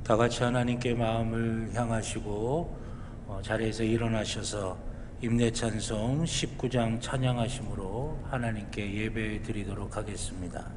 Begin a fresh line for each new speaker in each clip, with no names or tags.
다 같이 하나님께 마음을 향하시고 자리에서 일어나셔서 임내찬송 19장 찬양하심으로 하나님께 예배 드리도록 하겠습니다.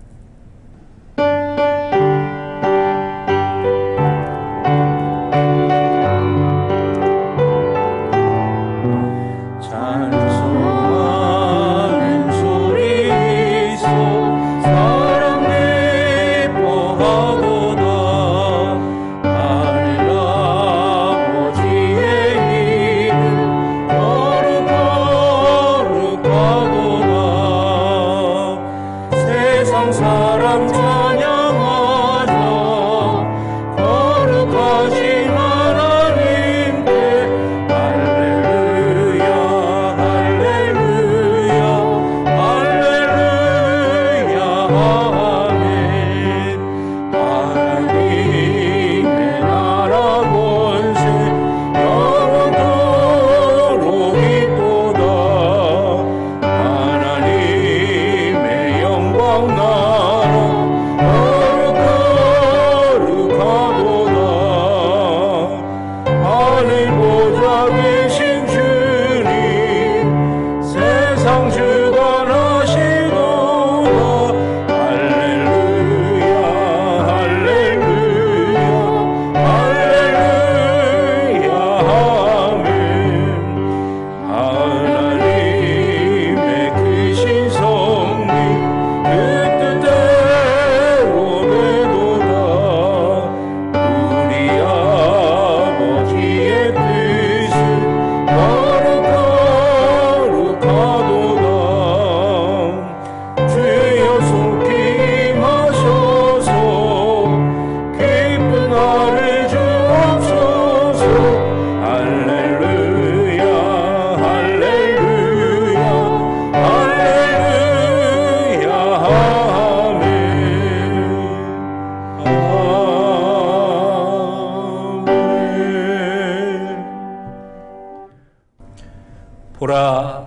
보라,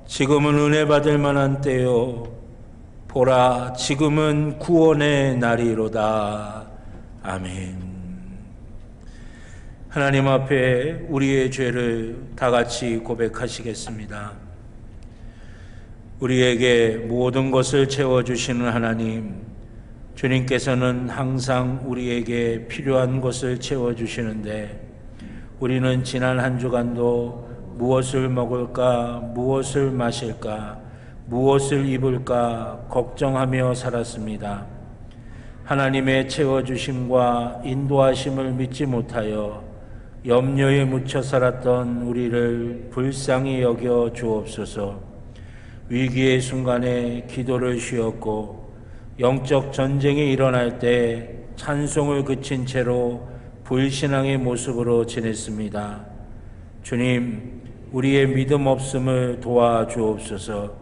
지금은 은혜 받을 만한 때요. 보라, 지금은 구원의 날이로다. 아멘. 하나님 앞에 우리의 죄를 다 같이 고백하시겠습니다. 우리에게 모든 것을 채워주시는 하나님, 주님께서는 항상 우리에게 필요한 것을 채워주시는데 우리는 지난 한 주간도 무엇을 먹을까, 무엇을 마실까, 무엇을 입을까 걱정하며 살았습니다. 하나님의 채워주심과 인도하심을 믿지 못하여 염려에 묻혀 살았던 우리를 불쌍히 여겨 주옵소서. 위기의 순간에 기도를 쉬었고 영적 전쟁이 일어날 때 찬송을 그친 채로 불신앙의 모습으로 지냈습니다. 주님, 우리의 믿음 없음을 도와주옵소서.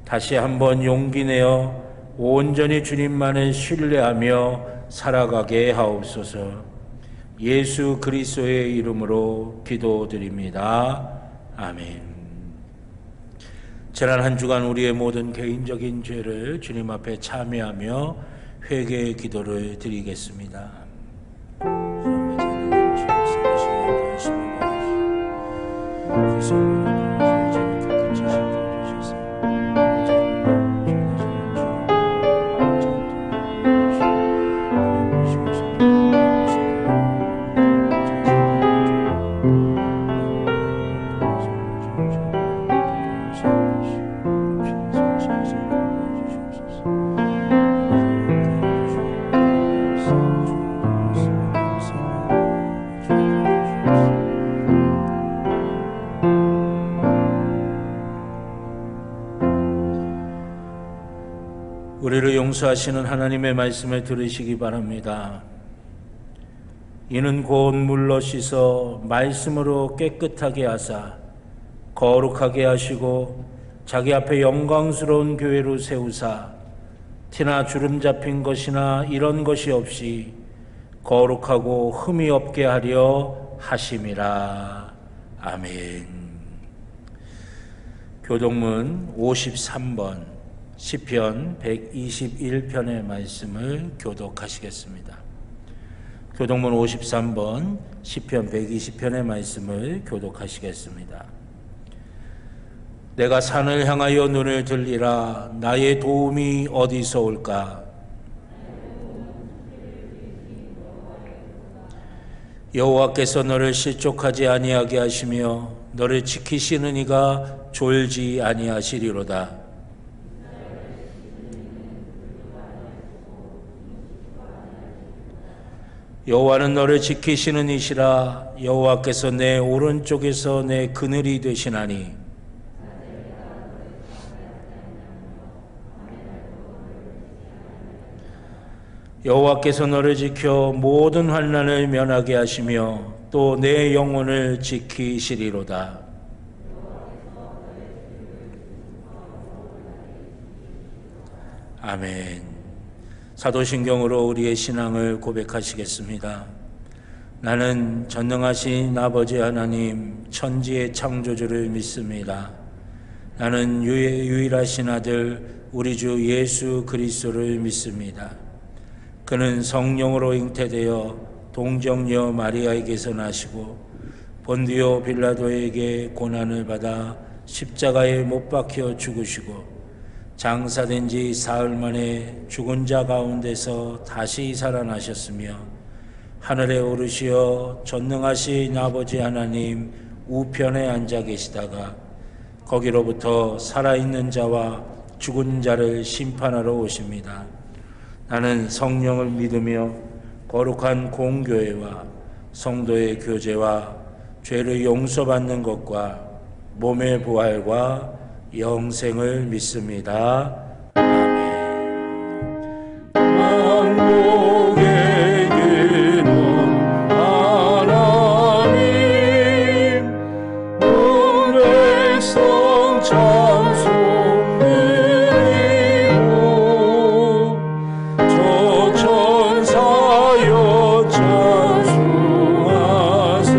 다시 한번 용기 내어 온전히 주님만을 신뢰하며 살아가게 하옵소서. 예수 그리스도의 이름으로 기도드립니다. 아멘. 지난 한 주간 우리의 모든 개인적인 죄를 주님 앞에 참회하며 회개의 기도를 드리겠습니다. 우리를 용서하시는 하나님의 말씀을 들으시기 바랍니다. 이는 곧 물로 씻어 말씀으로 깨끗하게 하사 거룩하게 하시고 자기 앞에 영광스러운 교회로 세우사 티나 주름 잡힌 것이나 이런 것이 없이 거룩하고 흠이 없게 하려 하심이라. 아멘. 교독문 53번 시편 121편의 말씀을 교독하시겠습니다. 교동문 53번 시편 120편의 말씀을 교독하시겠습니다. 내가 산을 향하여 눈을 들리라. 나의 도움이 어디서 올까? 여호와께서 너를 실족하지 아니하게 하시며 너를 지키시는 이가 졸지 아니하시리로다. 여호와는 너를 지키시는 이시라. 여호와께서 내 오른쪽에서 내 그늘이 되시나니 여호와께서 너를 지켜 모든 환난을 면하게 하시며 또 내 영혼을 지키시리로다. 아멘. 사도신경으로 우리의 신앙을 고백하시겠습니다. 나는 전능하신 아버지 하나님 천지의 창조주를 믿습니다. 나는 유일하신 아들 우리 주 예수 그리스도를 믿습니다. 그는 성령으로 잉태되어 동정녀 마리아에게서 나시고 본디오 빌라도에게 고난을 받아 십자가에 못 박혀 죽으시고 장사된 지 사흘 만에 죽은 자 가운데서 다시 살아나셨으며 하늘에 오르시어 전능하신 아버지 하나님 우편에 앉아 계시다가 거기로부터 살아있는 자와 죽은 자를 심판하러 오십니다. 나는 성령을 믿으며 거룩한 공교회와 성도의 교제와 죄를 용서받는 것과 몸의 부활과 영생을 믿습니다. 아멘. 만국의 기름 하나님 온 백성 찬송 드리고 저 천사여 찬송하세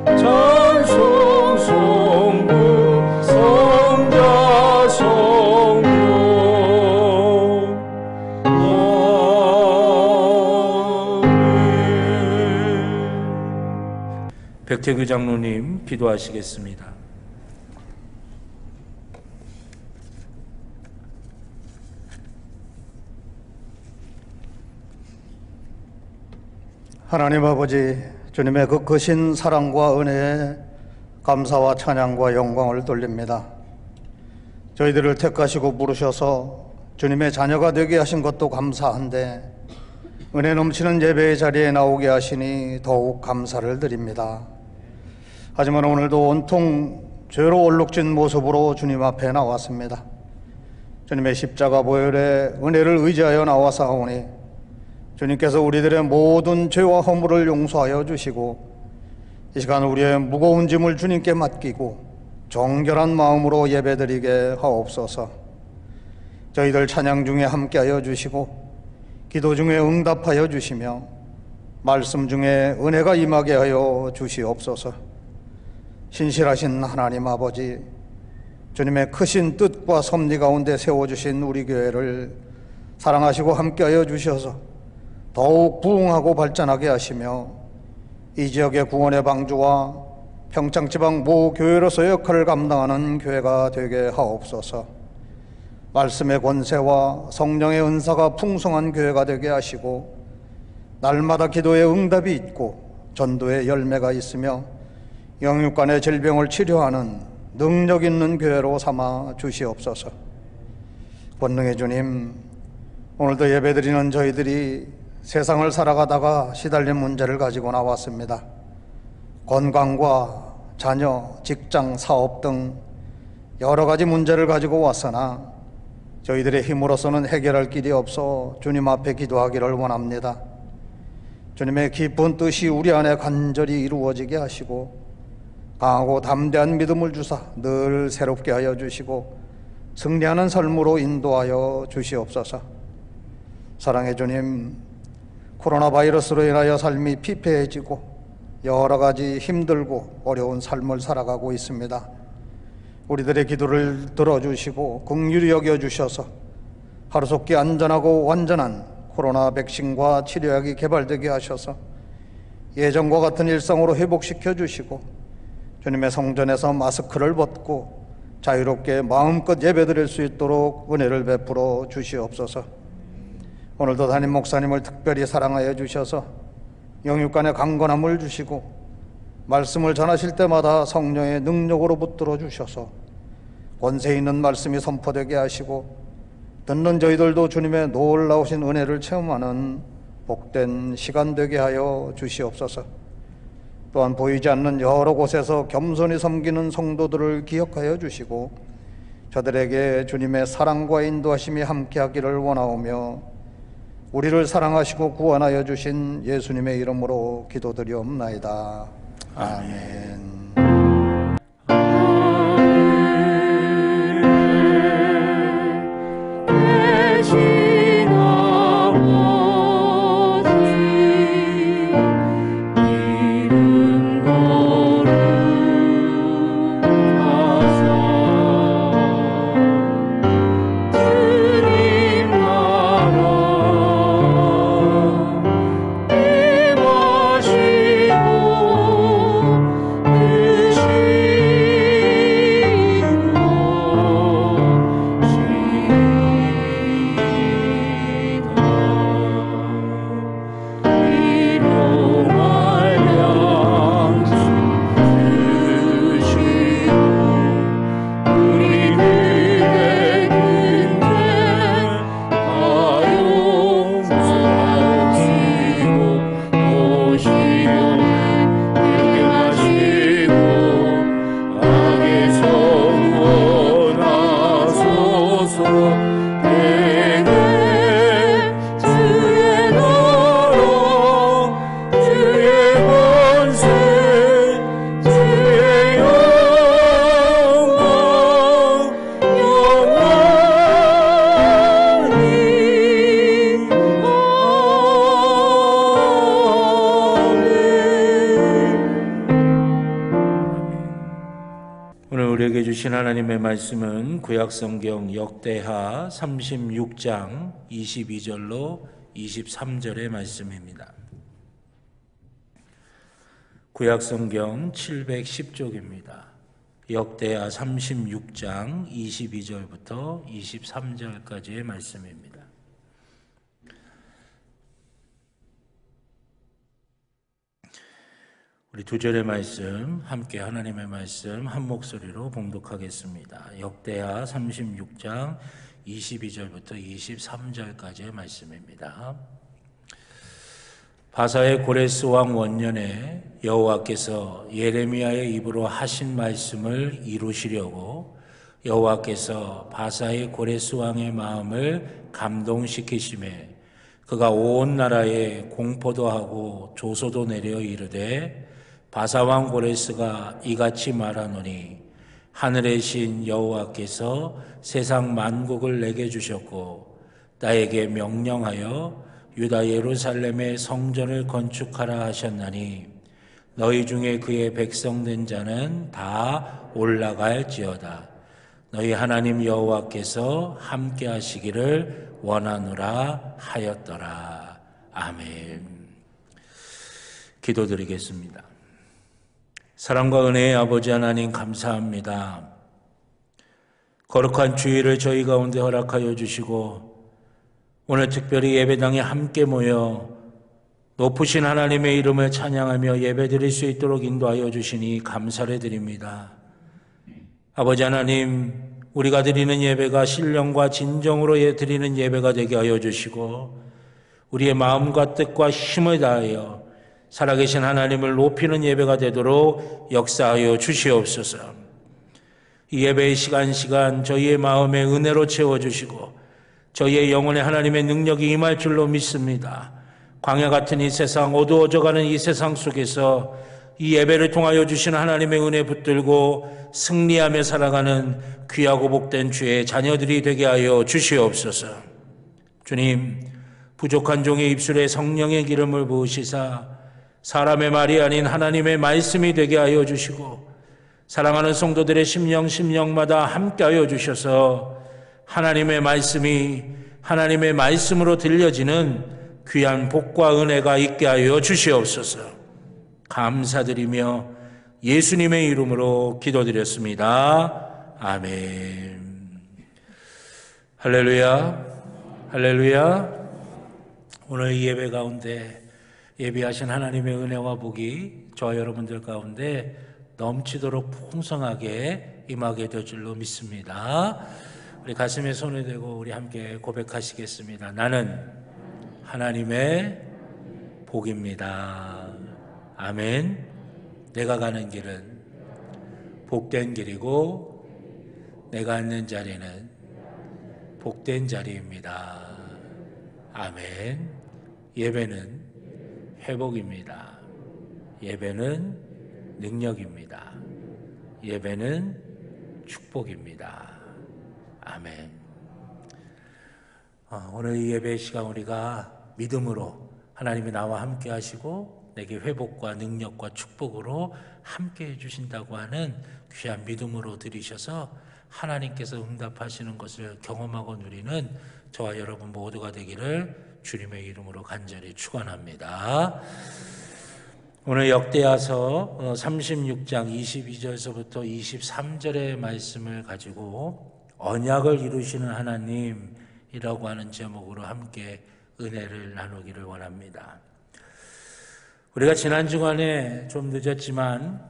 찬송 성부 성자 성령 아멘. 백태규 장로님 기도하시겠습니다.
하나님 아버지, 주님의 그 크신 사랑과 은혜에 감사와 찬양과 영광을 돌립니다. 저희들을 택하시고 부르셔서 주님의 자녀가 되게 하신 것도 감사한데 은혜 넘치는 예배의 자리에 나오게 하시니 더욱 감사를 드립니다. 하지만 오늘도 온통 죄로 얼룩진 모습으로 주님 앞에 나왔습니다. 주님의 십자가 보혈의 은혜를 의지하여 나와사오니 주님께서 우리들의 모든 죄와 허물을 용서하여 주시고 이 시간 우리의 무거운 짐을 주님께 맡기고 정결한 마음으로 예배드리게 하옵소서. 저희들 찬양 중에 함께하여 주시고 기도 중에 응답하여 주시며 말씀 중에 은혜가 임하게 하여 주시옵소서. 신실하신 하나님 아버지, 주님의 크신 뜻과 섭리 가운데 세워주신 우리 교회를 사랑하시고 함께하여 주셔서 더욱 부흥하고 발전하게 하시며 이 지역의 구원의 방주와 평창지방 모 교회로서의 역할을 감당하는 교회가 되게 하옵소서. 말씀의 권세와 성령의 은사가 풍성한 교회가 되게 하시고 날마다 기도의 응답이 있고 전도의 열매가 있으며 영육간의 질병을 치료하는 능력 있는 교회로 삼아 주시옵소서. 권능의 주님, 오늘도 예배드리는 저희들이 세상을 살아가다가 시달린 문제를 가지고 나왔습니다. 건강과 자녀, 직장, 사업 등 여러 가지 문제를 가지고 왔으나 저희들의 힘으로서는 해결할 길이 없어 주님 앞에 기도하기를 원합니다. 주님의 깊은 뜻이 우리 안에 간절히 이루어지게 하시고 강하고 담대한 믿음을 주사 늘 새롭게 하여 주시고 승리하는 삶으로 인도하여 주시옵소서. 사랑의 주님, 코로나 바이러스로 인하여 삶이 피폐해지고 여러 가지 힘들고 어려운 삶을 살아가고 있습니다. 우리들의 기도를 들어주시고 긍휼히 여겨주셔서 하루속히 안전하고 완전한 코로나 백신과 치료약이 개발되게 하셔서 예전과 같은 일상으로 회복시켜 주시고 주님의 성전에서 마스크를 벗고 자유롭게 마음껏 예배드릴 수 있도록 은혜를 베풀어 주시옵소서. 오늘도 담임 목사님을 특별히 사랑하여 주셔서 영육간의 강건함을 주시고 말씀을 전하실 때마다 성령의 능력으로 붙들어 주셔서 권세 있는 말씀이 선포되게 하시고 듣는 저희들도 주님의 놀라우신 은혜를 체험하는 복된 시간 되게 하여 주시옵소서. 또한 보이지 않는 여러 곳에서 겸손히 섬기는 성도들을 기억하여 주시고 저들에게 주님의 사랑과 인도하심이 함께하기를 원하오며 우리를 사랑하시고 구원하여 주신 예수님의 이름으로 기도드리옵나이다. 아멘.
하나님의 말씀은 구약성경 역대하 36장 22절로 23절의 말씀입니다. 구약성경 710쪽입니다. 역대하 36장 22절부터 23절까지의 말씀입니다. 우리 두 절의 말씀 함께 하나님의 말씀 한 목소리로 봉독하겠습니다. 역대하 36장 22절부터 23절까지의 말씀입니다. 바사의 고레스 왕 원년에 여호와께서 예레미야의 입으로 하신 말씀을 이루시려고 여호와께서 바사의 고레스 왕의 마음을 감동시키심에 그가 온 나라에 공포도 하고 조소도 내려 이르되 바사왕 고레스가 이같이 말하노니 하늘의 신 여호와께서 세상 만국을 내게 주셨고 나에게 명령하여 유다 예루살렘의 성전을 건축하라 하셨나니 너희 중에 그의 백성된 자는 다 올라갈지어다. 너희 하나님 여호와께서 함께 하시기를 원하노라 하였더라. 아멘. 기도드리겠습니다. 사랑과 은혜의 아버지 하나님 감사합니다. 거룩한 주일을 저희 가운데 허락하여 주시고 오늘 특별히 예배당에 함께 모여 높으신 하나님의 이름을 찬양하며 예배드릴 수 있도록 인도하여 주시니 감사를 드립니다. 아버지 하나님, 우리가 드리는 예배가 신령과 진정으로 드리는 예배가 되게 하여 주시고 우리의 마음과 뜻과 힘을 다하여 살아계신 하나님을 높이는 예배가 되도록 역사하여 주시옵소서. 이 예배의 시간 저희의 마음에 은혜로 채워주시고 저희의 영혼에 하나님의 능력이 임할 줄로 믿습니다. 광야 같은 이 세상, 어두워져가는 이 세상 속에서 이 예배를 통하여 주시는 하나님의 은혜 붙들고 승리하며 살아가는 귀하고 복된 주의 자녀들이 되게 하여 주시옵소서. 주님, 부족한 종의 입술에 성령의 기름을 부으시사 사람의 말이 아닌 하나님의 말씀이 되게 하여 주시고 사랑하는 성도들의 심령마다 함께하여 주셔서 하나님의 말씀이 하나님의 말씀으로 들려지는 귀한 복과 은혜가 있게 하여 주시옵소서. 감사드리며 예수님의 이름으로 기도드렸습니다. 아멘. 할렐루야, 할렐루야. 오늘 이 예배 가운데 예비하신 하나님의 은혜와 복이 저와 여러분들 가운데 넘치도록 풍성하게 임하게 될 줄로 믿습니다. 우리 가슴에 손을 대고 우리 함께 고백하시겠습니다. 나는 하나님의 복입니다. 아멘. 내가 가는 길은 복된 길이고 내가 앉는 자리는 복된 자리입니다. 아멘. 예배는 회복입니다. 예배는 능력입니다. 예배는 축복입니다. 아멘. 오늘 이 예배 시간 우리가 믿음으로 하나님이 나와 함께 하시고 내게 회복과 능력과 축복으로 함께 해주신다고 하는 귀한 믿음으로 드리셔서 하나님께서 응답하시는 것을 경험하고 누리는 저와 여러분 모두가 되기를 주님의 이름으로 간절히 축원합니다. 오늘 역대하서 36장 22절에서부터 23절의 말씀을 가지고 언약을 이루시는 하나님이라고 하는 제목으로 함께 은혜를 나누기를 원합니다. 우리가 지난 주간에 좀 늦었지만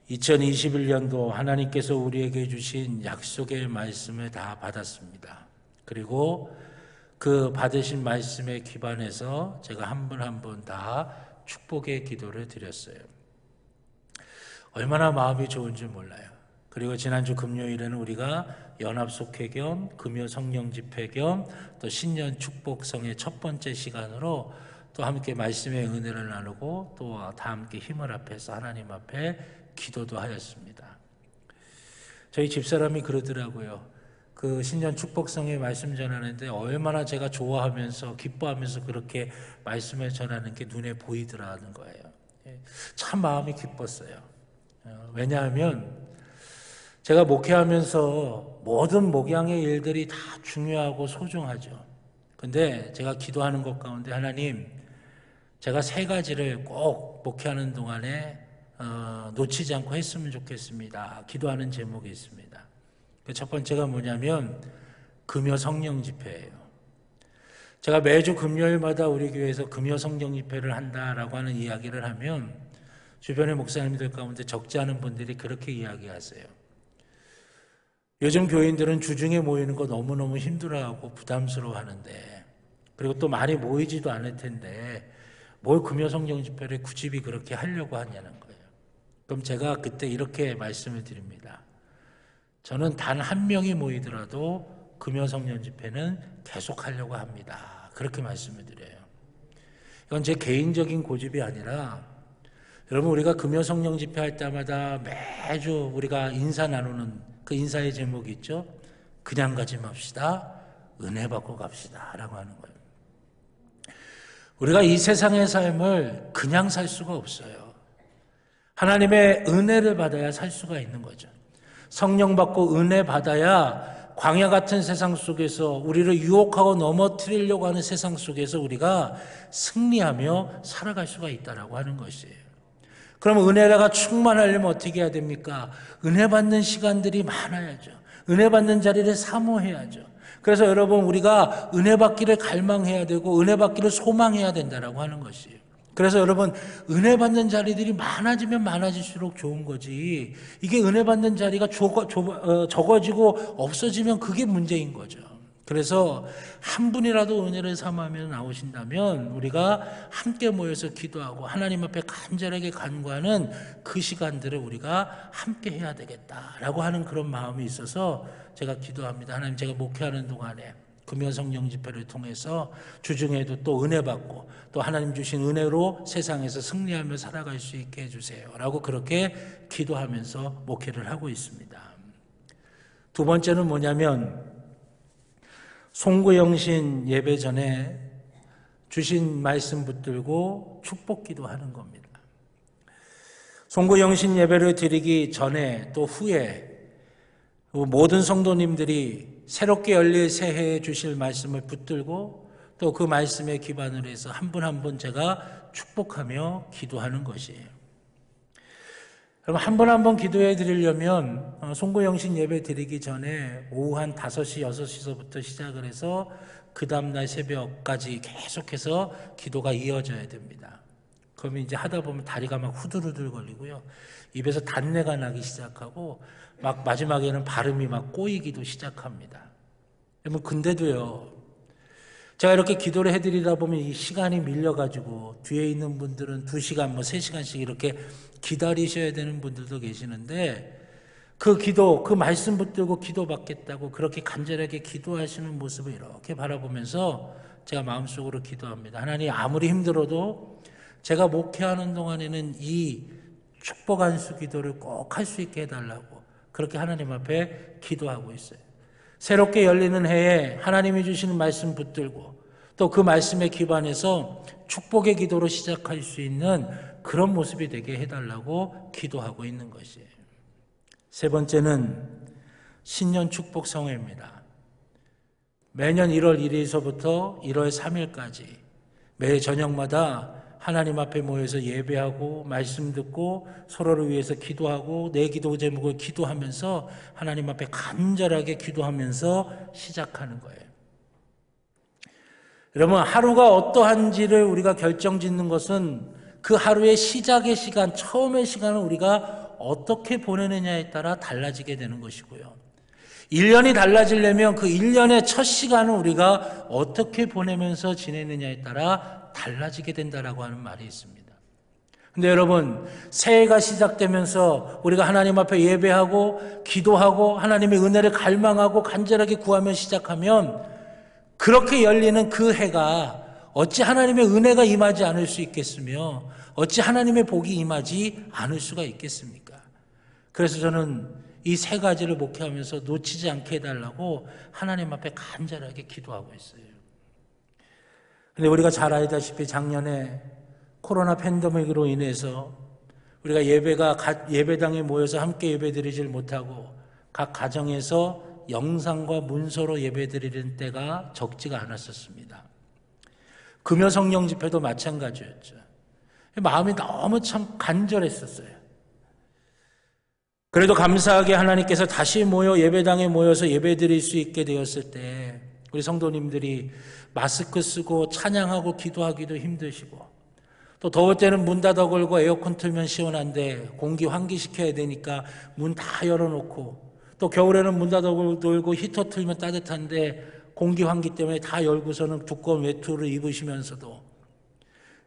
2021년도 하나님께서 우리에게 주신 약속의 말씀을 다 받았습니다. 그리고 그 받으신 말씀에 기반해서 제가 한 분 한 분 다 축복의 기도를 드렸어요. 얼마나 마음이 좋은지 몰라요. 그리고 지난주 금요일에는 우리가 연합속회 겸 금요 성령 집회 겸 또 신년 축복성의 첫 번째 시간으로 또 함께 말씀의 은혜를 나누고 또 다 함께 힘을 합해서 하나님 앞에 기도도 하였습니다. 저희 집사람이 그러더라고요. 그 신년 축복성의 말씀 전하는데 얼마나 제가 좋아하면서 기뻐하면서 그렇게 말씀을 전하는 게 눈에 보이더라는 거예요. 참 마음이 기뻤어요. 왜냐하면 제가 목회하면서 모든 목양의 일들이 다 중요하고 소중하죠. 근데 제가 기도하는 것 가운데 하나님, 제가 3가지를 꼭 목회하는 동안에 놓치지 않고 했으면 좋겠습니다. 기도하는 제목이 있습니다. 첫 번째가 뭐냐면 금요 성령 집회예요. 제가 매주 금요일마다 우리 교회에서 금요 성령 집회를 한다라고 하는 이야기를 하면 주변의 목사님들 가운데 적지 않은 분들이 그렇게 이야기하세요. 요즘 교인들은 주중에 모이는 거 너무너무 힘들어하고 부담스러워하는데, 그리고 또 많이 모이지도 않을 텐데 뭘 금요 성령 집회를 굳이 그렇게 하려고 하냐는 거예요. 그럼 제가 그때 이렇게 말씀을 드립니다. 저는 단 한 명이 모이더라도 금요 성령 집회는 계속 하려고 합니다. 그렇게 말씀을 드려요. 이건 제 개인적인 고집이 아니라 여러분, 우리가 금요 성령 집회 할 때마다 매주 우리가 인사 나누는 그 인사의 제목이 있죠. 그냥 가지 맙시다. 은혜 받고 갑시다. 라고 하는 거예요. 우리가 이 세상의 삶을 그냥 살 수가 없어요. 하나님의 은혜를 받아야 살 수가 있는 거죠. 성령 받고 은혜 받아야 광야 같은 세상 속에서 우리를 유혹하고 넘어뜨리려고 하는 세상 속에서 우리가 승리하며 살아갈 수가 있다라고 하는 것이에요. 그럼 은혜가 충만하려면 어떻게 해야 됩니까? 은혜 받는 시간들이 많아야죠. 은혜 받는 자리를 사모해야죠. 그래서 여러분, 우리가 은혜 받기를 갈망해야 되고 은혜 받기를 소망해야 된다라고 하는 것이에요. 그래서 여러분, 은혜 받는 자리들이 많아지면 많아질수록 좋은 거지, 이게 은혜 받는 자리가 적어지고 없어지면 그게 문제인 거죠. 그래서 한 분이라도 은혜를 삼으며 나오신다면 우리가 함께 모여서 기도하고 하나님 앞에 간절하게 간구하는 그 시간들을 우리가 함께 해야 되겠다라고 하는 그런 마음이 있어서 제가 기도합니다. 하나님, 제가 목회하는 동안에 금요 성령 집회를 통해서 주중에도 또 은혜 받고 또 하나님 주신 은혜로 세상에서 승리하며 살아갈 수 있게 해주세요 라고 그렇게 기도하면서 목회를 하고 있습니다. 두 번째는 뭐냐면, 송구영신 예배 전에 주신 말씀 붙들고 축복 기도하는 겁니다. 송구영신 예배를 드리기 전에 또 후에 모든 성도님들이 새롭게 열릴 새해에 주실 말씀을 붙들고 또 그 말씀에 기반을 해서 한 분 한 분 제가 축복하며 기도하는 것이에요. 그럼 한 분 한 분 기도해 드리려면 송구영신 예배 드리기 전에 오후 한 5시, 6시서부터 시작을 해서 그 다음날 새벽까지 계속해서 기도가 이어져야 됩니다. 그러면 이제 하다 보면 다리가 막 후들후들 걸리고요. 입에서 단내가 나기 시작하고 막 마지막에는 발음이 막 꼬이기도 시작합니다. 근데도요, 제가 이렇게 기도를 해드리다 보면 이 시간이 밀려가지고 뒤에 있는 분들은 2시간, 3시간씩 이렇게 기다리셔야 되는 분들도 계시는데 그 기도, 그 말씀 붙들고 기도 받겠다고 그렇게 간절하게 기도하시는 모습을 이렇게 바라보면서 제가 마음속으로 기도합니다. 하나님, 아무리 힘들어도 제가 목회하는 동안에는 이 축복 안수 기도를 꼭 할 수 있게 해달라고 그렇게 하나님 앞에 기도하고 있어요. 새롭게 열리는 해에 하나님이 주시는 말씀 붙들고 또 그 말씀에 기반해서 축복의 기도로 시작할 수 있는 그런 모습이 되게 해달라고 기도하고 있는 것이에요. 세 번째는 신년 축복 성회입니다. 매년 1월 1일서부터 1월 3일까지 매 저녁마다 하나님 앞에 모여서 예배하고 말씀 듣고 서로를 위해서 기도하고 내 기도 제목을 기도하면서 하나님 앞에 간절하게 기도하면서 시작하는 거예요. 여러분, 하루가 어떠한지를 우리가 결정짓는 것은 그 하루의 시작의 시간, 처음의 시간을 우리가 어떻게 보내느냐에 따라 달라지게 되는 것이고요. 1년이 달라지려면 그 1년의 첫 시간을 우리가 어떻게 보내면서 지내느냐에 따라 달라지게 된다라고 하는 말이 있습니다. 근데 여러분, 새해가 시작되면서 우리가 하나님 앞에 예배하고 기도하고 하나님의 은혜를 갈망하고 간절하게 구하며 시작하면 그렇게 열리는 그 해가 어찌 하나님의 은혜가 임하지 않을 수 있겠으며 어찌 하나님의 복이 임하지 않을 수가 있겠습니까? 그래서 저는 이 세 가지를 목회하면서 놓치지 않게 해달라고 하나님 앞에 간절하게 기도하고 있어요. 근데 우리가 잘 알다시피 작년에 코로나 팬데믹으로 인해서 우리가 예배당에 모여서 함께 예배드리질 못하고 각 가정에서 영상과 문서로 예배드리는 때가 적지가 않았었습니다. 금요 성령 집회도 마찬가지였죠. 마음이 너무 참 간절했었어요. 그래도 감사하게 하나님께서 다시 모여 예배당에 모여서 예배드릴 수 있게 되었을 때 우리 성도님들이 마스크 쓰고 찬양하고 기도하기도 힘드시고 또 더울 때는 문 닫아 걸고 에어컨 틀면 시원한데 공기 환기시켜야 되니까 문 다 열어놓고 또 겨울에는 문 닫아 걸고 히터 틀면 따뜻한데 공기 환기 때문에 다 열고서는 두꺼운 외투를 입으시면서도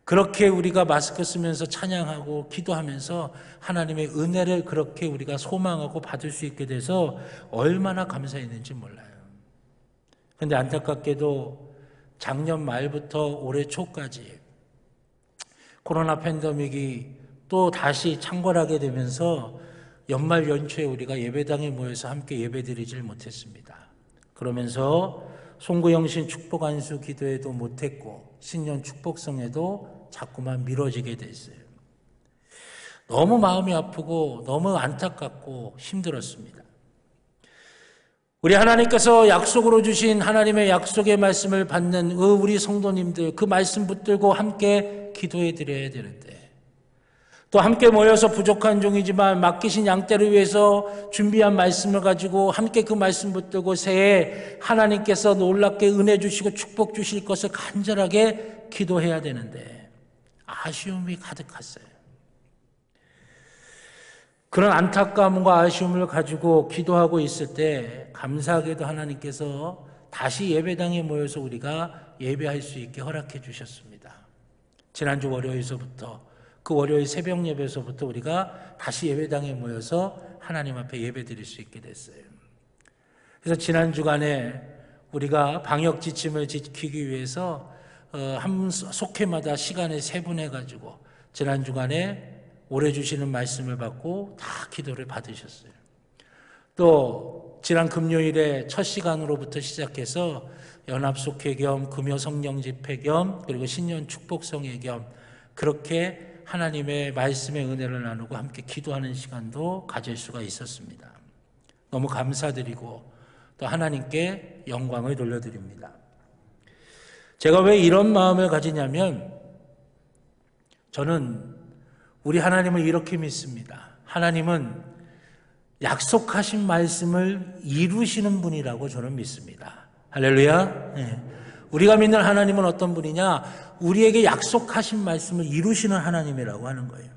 그렇게 우리가 마스크 쓰면서 찬양하고 기도하면서 하나님의 은혜를 그렇게 우리가 소망하고 받을 수 있게 돼서 얼마나 감사했는지 몰라요. 그런데 안타깝게도 작년 말부터 올해 초까지 코로나 팬데믹이 또 다시 창궐하게 되면서 연말 연초에 우리가 예배당에 모여서 함께 예배드리질 못했습니다. 그러면서 송구영신 축복 안수 기도회도 못했고 신년 축복성회도 자꾸만 미뤄지게 됐어요. 너무 마음이 아프고 너무 안타깝고 힘들었습니다. 우리 하나님께서 약속으로 주신 하나님의 약속의 말씀을 받는 우리 성도님들 그 말씀 붙들고 함께 기도해 드려야 되는데 또 함께 모여서 부족한 종이지만 맡기신 양떼를 위해서 준비한 말씀을 가지고 함께 그 말씀 붙들고 새해 하나님께서 놀랍게 은혜 주시고 축복 주실 것을 간절하게 기도해야 되는데 아쉬움이 가득했어요. 그런 안타까움과 아쉬움을 가지고 기도하고 있을 때 감사하게도 하나님께서 다시 예배당에 모여서 우리가 예배할 수 있게 허락해 주셨습니다. 지난주 월요일서부터 그 월요일 새벽 예배에서부터 우리가 다시 예배당에 모여서 하나님 앞에 예배 드릴 수 있게 됐어요. 그래서 지난 주간에 우리가 방역 지침을 지키기 위해서 한 속회마다 시간을 세분해가지고 지난 주간에 올해 주시는 말씀을 받고 다 기도를 받으셨어요. 또 지난 금요일에 첫 시간으로부터 시작해서 연합속회 겸 금요 성령 집회 겸 그리고 신년 축복성회 겸 그렇게 하나님의 말씀의 은혜를 나누고 함께 기도하는 시간도 가질 수가 있었습니다. 너무 감사드리고 또 하나님께 영광을 돌려드립니다. 제가 왜 이런 마음을 가지냐면 저는 우리 하나님을 이렇게 믿습니다. 하나님은 약속하신 말씀을 이루시는 분이라고 저는 믿습니다. 할렐루야. 네. 우리가 믿는 하나님은 어떤 분이냐? 우리에게 약속하신 말씀을 이루시는 하나님이라고 하는 거예요.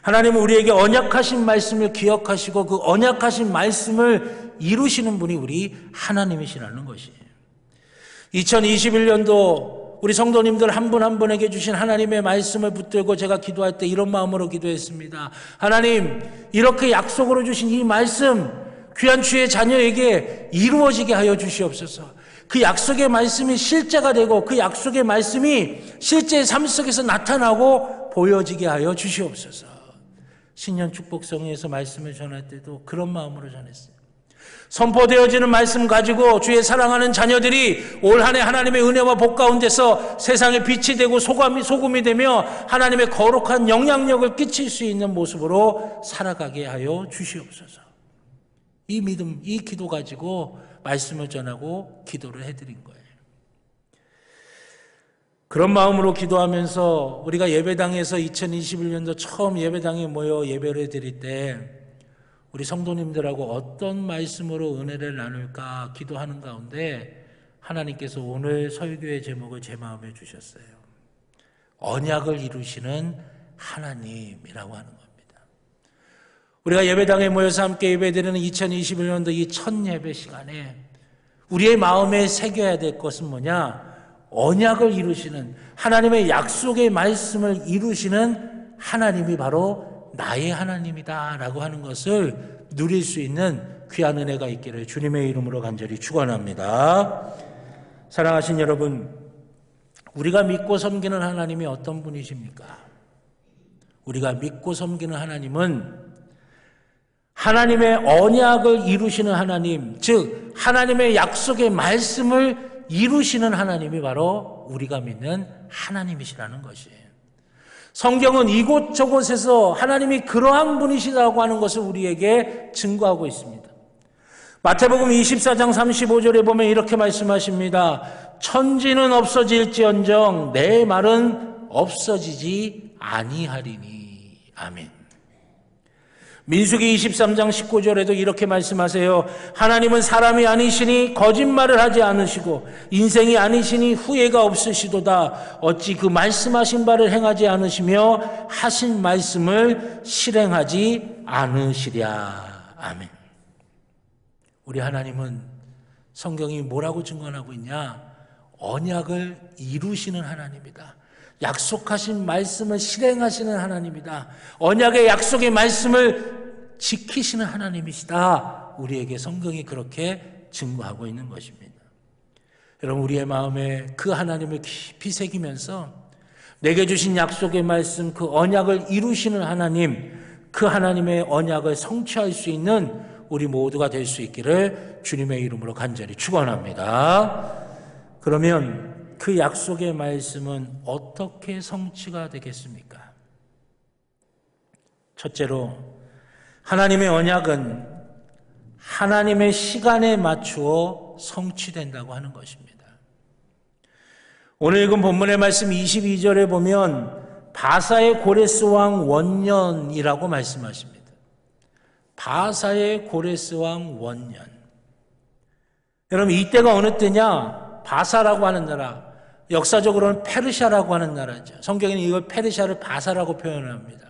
하나님은 우리에게 언약하신 말씀을 기억하시고 그 언약하신 말씀을 이루시는 분이 우리 하나님이시라는 것이에요. 2021년도 우리 성도님들 한 분 한 분에게 주신 하나님의 말씀을 붙들고 제가 기도할 때 이런 마음으로 기도했습니다. 하나님, 이렇게 약속으로 주신 이 말씀 귀한 주의 자녀에게 이루어지게 하여 주시옵소서. 그 약속의 말씀이 실제가 되고 그 약속의 말씀이 실제의 삶 속에서 나타나고 보여지게 하여 주시옵소서. 신년 축복성에서 말씀을 전할 때도 그런 마음으로 전했어요. 선포되어지는 말씀 가지고 주의 사랑하는 자녀들이 올 한 해 하나님의 은혜와 복 가운데서 세상에 빛이 되고 소금이 되며 하나님의 거룩한 영향력을 끼칠 수 있는 모습으로 살아가게 하여 주시옵소서. 이 믿음, 이 기도 가지고 말씀을 전하고 기도를 해드린 거예요. 그런 마음으로 기도하면서 우리가 예배당에서 2021년도 처음 예배당에 모여 예배를 드릴 때 우리 성도님들하고 어떤 말씀으로 은혜를 나눌까 기도하는 가운데 하나님께서 오늘 설교의 제목을 제 마음에 주셨어요. 언약을 이루시는 하나님이라고 하는 겁니다. 우리가 예배당에 모여서 함께 예배드리는 2021년도 이 첫 예배 시간에 우리의 마음에 새겨야 될 것은 뭐냐? 언약을 이루시는 하나님의 약속의 말씀을 이루시는 하나님이 바로 나의 하나님이다 라고 하는 것을 누릴 수 있는 귀한 은혜가 있기를 주님의 이름으로 간절히 축원합니다. 사랑하신 여러분, 우리가 믿고 섬기는 하나님이 어떤 분이십니까? 우리가 믿고 섬기는 하나님은 하나님의 언약을 이루시는 하나님, 즉 하나님의 약속의 말씀을 이루시는 하나님이 바로 우리가 믿는 하나님이시라는 것이에요. 성경은 이곳저곳에서 하나님이 그러한 분이시라고 하는 것을 우리에게 증거하고 있습니다. 마태복음 24장 35절에 보면 이렇게 말씀하십니다. 천지는 없어질지언정 내 말은 없어지지 아니하리니. 아멘. 민수기 23장 19절에도 이렇게 말씀하세요. 하나님은 사람이 아니시니 거짓말을 하지 않으시고 인생이 아니시니 후회가 없으시도다. 어찌 그 말씀하신 바를 행하지 않으시며 하신 말씀을 실행하지 않으시랴. 아멘. 우리 하나님은 성경이 뭐라고 증언하고 있냐? 언약을 이루시는 하나님이다. 약속하신 말씀을 실행하시는 하나님이다. 언약의 약속의 말씀을 지키시는 하나님이시다. 우리에게 성경이 그렇게 증거하고 있는 것입니다. 여러분, 우리의 마음에 그 하나님을 깊이 새기면서 내게 주신 약속의 말씀, 그 언약을 이루시는 하나님, 그 하나님의 언약을 성취할 수 있는 우리 모두가 될 수 있기를 주님의 이름으로 간절히 축원합니다. 그러면 그 약속의 말씀은 어떻게 성취가 되겠습니까? 첫째로, 하나님의 언약은 하나님의 시간에 맞추어 성취된다고 하는 것입니다. 오늘 읽은 본문의 말씀 22절에 보면 바사의 고레스 왕 원년이라고 말씀하십니다. 바사의 고레스 왕 원년. 여러분, 이때가 어느 때냐? 바사라고 하는 나라, 역사적으로는 페르시아라고 하는 나라죠. 성경에는 이걸 페르시아를 바사라고 표현합니다.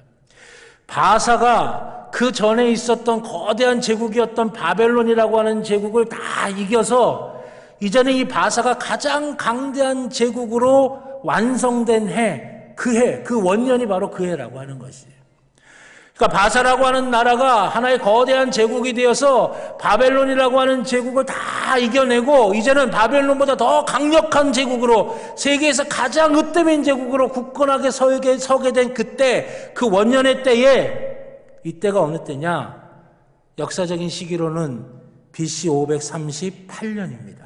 바사가 그 전에 있었던 거대한 제국이었던 바벨론이라고 하는 제국을 다 이겨서 이전에 이 바사가 가장 강대한 제국으로 완성된 해, 그 원년이 바로 그 해라고 하는 것이에요. 그러니까 바사라고 하는 나라가 하나의 거대한 제국이 되어서 바벨론이라고 하는 제국을 다 이겨내고 이제는 바벨론보다 더 강력한 제국으로, 세계에서 가장 으뜸인 제국으로 굳건하게 서게 된 그때, 그 원년의 때에, 이때가 어느 때냐? 역사적인 시기로는 BC 538년입니다.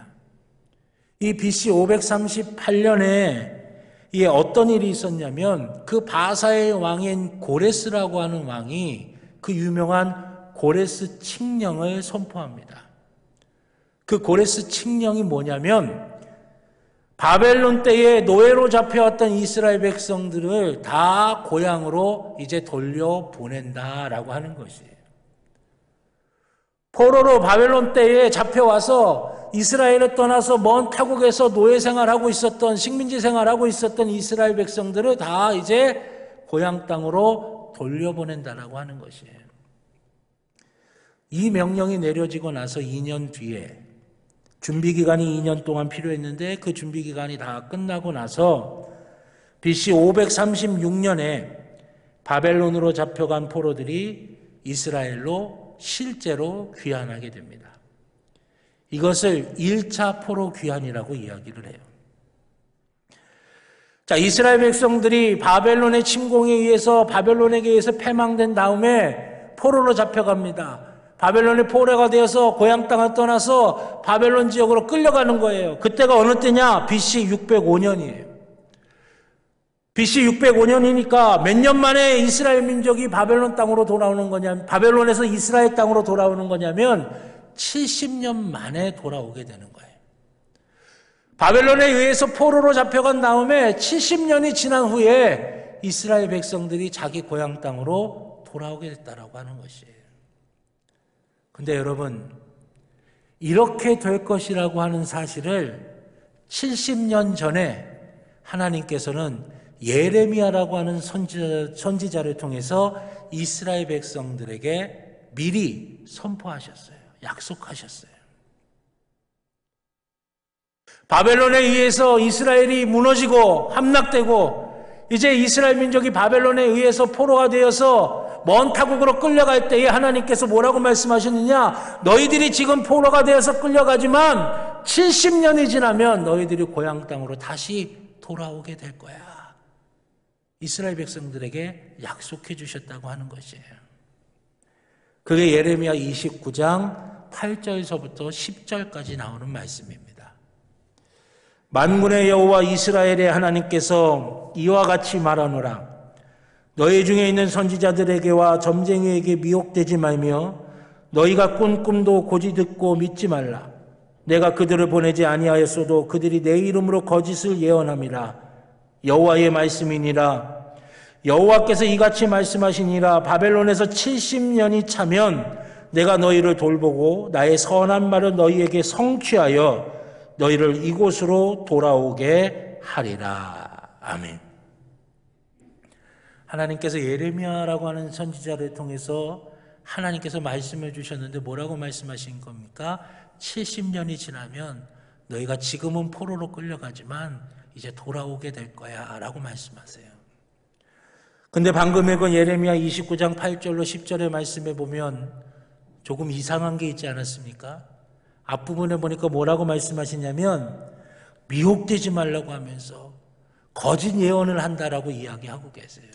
이 BC 538년에 이게 어떤 일이 있었냐면, 그 바사의 왕인 고레스라고 하는 왕이 그 유명한 고레스 칙령을 선포합니다. 그 고레스 칙령이 뭐냐면 바벨론 때에 노예로 잡혀왔던 이스라엘 백성들을 다 고향으로 이제 돌려보낸다라고 하는 것이에요. 포로로 바벨론 때에 잡혀와서 이스라엘에 떠나서 먼 타국에서 노예 생활하고 있었던, 식민지 생활하고 있었던 이스라엘 백성들을 다 이제 고향 땅으로 돌려보낸다라고 하는 것이에요. 이 명령이 내려지고 나서 2년 뒤에, 준비기간이 2년 동안 필요했는데 그 준비기간이 다 끝나고 나서 BC 536년에 바벨론으로 잡혀간 포로들이 이스라엘로 실제로 귀환하게 됩니다. 이것을 1차 포로 귀환이라고 이야기를 해요. 자, 이스라엘 백성들이 바벨론의 침공에 의해서 바벨론에게 의해서 패망된 다음에 포로로 잡혀갑니다. 바벨론의 포로가 되어서 고향 땅을 떠나서 바벨론 지역으로 끌려가는 거예요. 그때가 어느 때냐? BC 605년이에요. BC 605년이니까 몇 년 만에 이스라엘 민족이 바벨론 땅으로 돌아오는 거냐면, 바벨론에서 이스라엘 땅으로 돌아오는 거냐면 70년 만에 돌아오게 되는 거예요. 바벨론에 의해서 포로로 잡혀간 다음에 70년이 지난 후에 이스라엘 백성들이 자기 고향 땅으로 돌아오게 됐다라고 하는 것이에요. 근데 여러분, 이렇게 될 것이라고 하는 사실을 70년 전에 하나님께서는 예레미야라고 하는 선지자를 통해서 이스라엘 백성들에게 미리 선포하셨어요. 약속하셨어요. 바벨론에 의해서 이스라엘이 무너지고 함락되고 이제 이스라엘 민족이 바벨론에 의해서 포로가 되어서 먼 타국으로 끌려갈 때에 하나님께서 뭐라고 말씀하셨느냐? 너희들이 지금 포로가 되어서 끌려가지만 70년이 지나면 너희들이 고향 땅으로 다시 돌아오게 될 거야. 이스라엘 백성들에게 약속해 주셨다고 하는 것이에요. 그게 예레미야 29장 8절서부터 10절까지 나오는 말씀입니다. 만군의 여호와 이스라엘의 하나님께서 이와 같이 말하노라. 너희 중에 있는 선지자들에게와 점쟁이에게 미혹되지 말며 너희가 꾼 꿈도 고지 듣고 믿지 말라. 내가 그들을 보내지 아니하였어도 그들이 내 이름으로 거짓을 예언함이라. 여호와의 말씀이니라. 여호와께서 이같이 말씀하시니라. 바벨론에서 70년이 차면 내가 너희를 돌보고 나의 선한 말을 너희에게 성취하여 너희를 이곳으로 돌아오게 하리라. 아멘. 하나님께서 예레미야라고 하는 선지자를 통해서 하나님께서 말씀해 주셨는데 뭐라고 말씀하신 겁니까? 70년이 지나면 너희가 지금은 포로로 끌려가지만 이제 돌아오게 될 거야 라고 말씀하세요. 근데 방금 읽은 예레미야 29장 8절로 10절의 말씀에 보면 조금 이상한 게 있지 않았습니까? 앞부분에 보니까 뭐라고 말씀하시냐면 미혹되지 말라고 하면서 거짓 예언을 한다라고 이야기하고 계세요.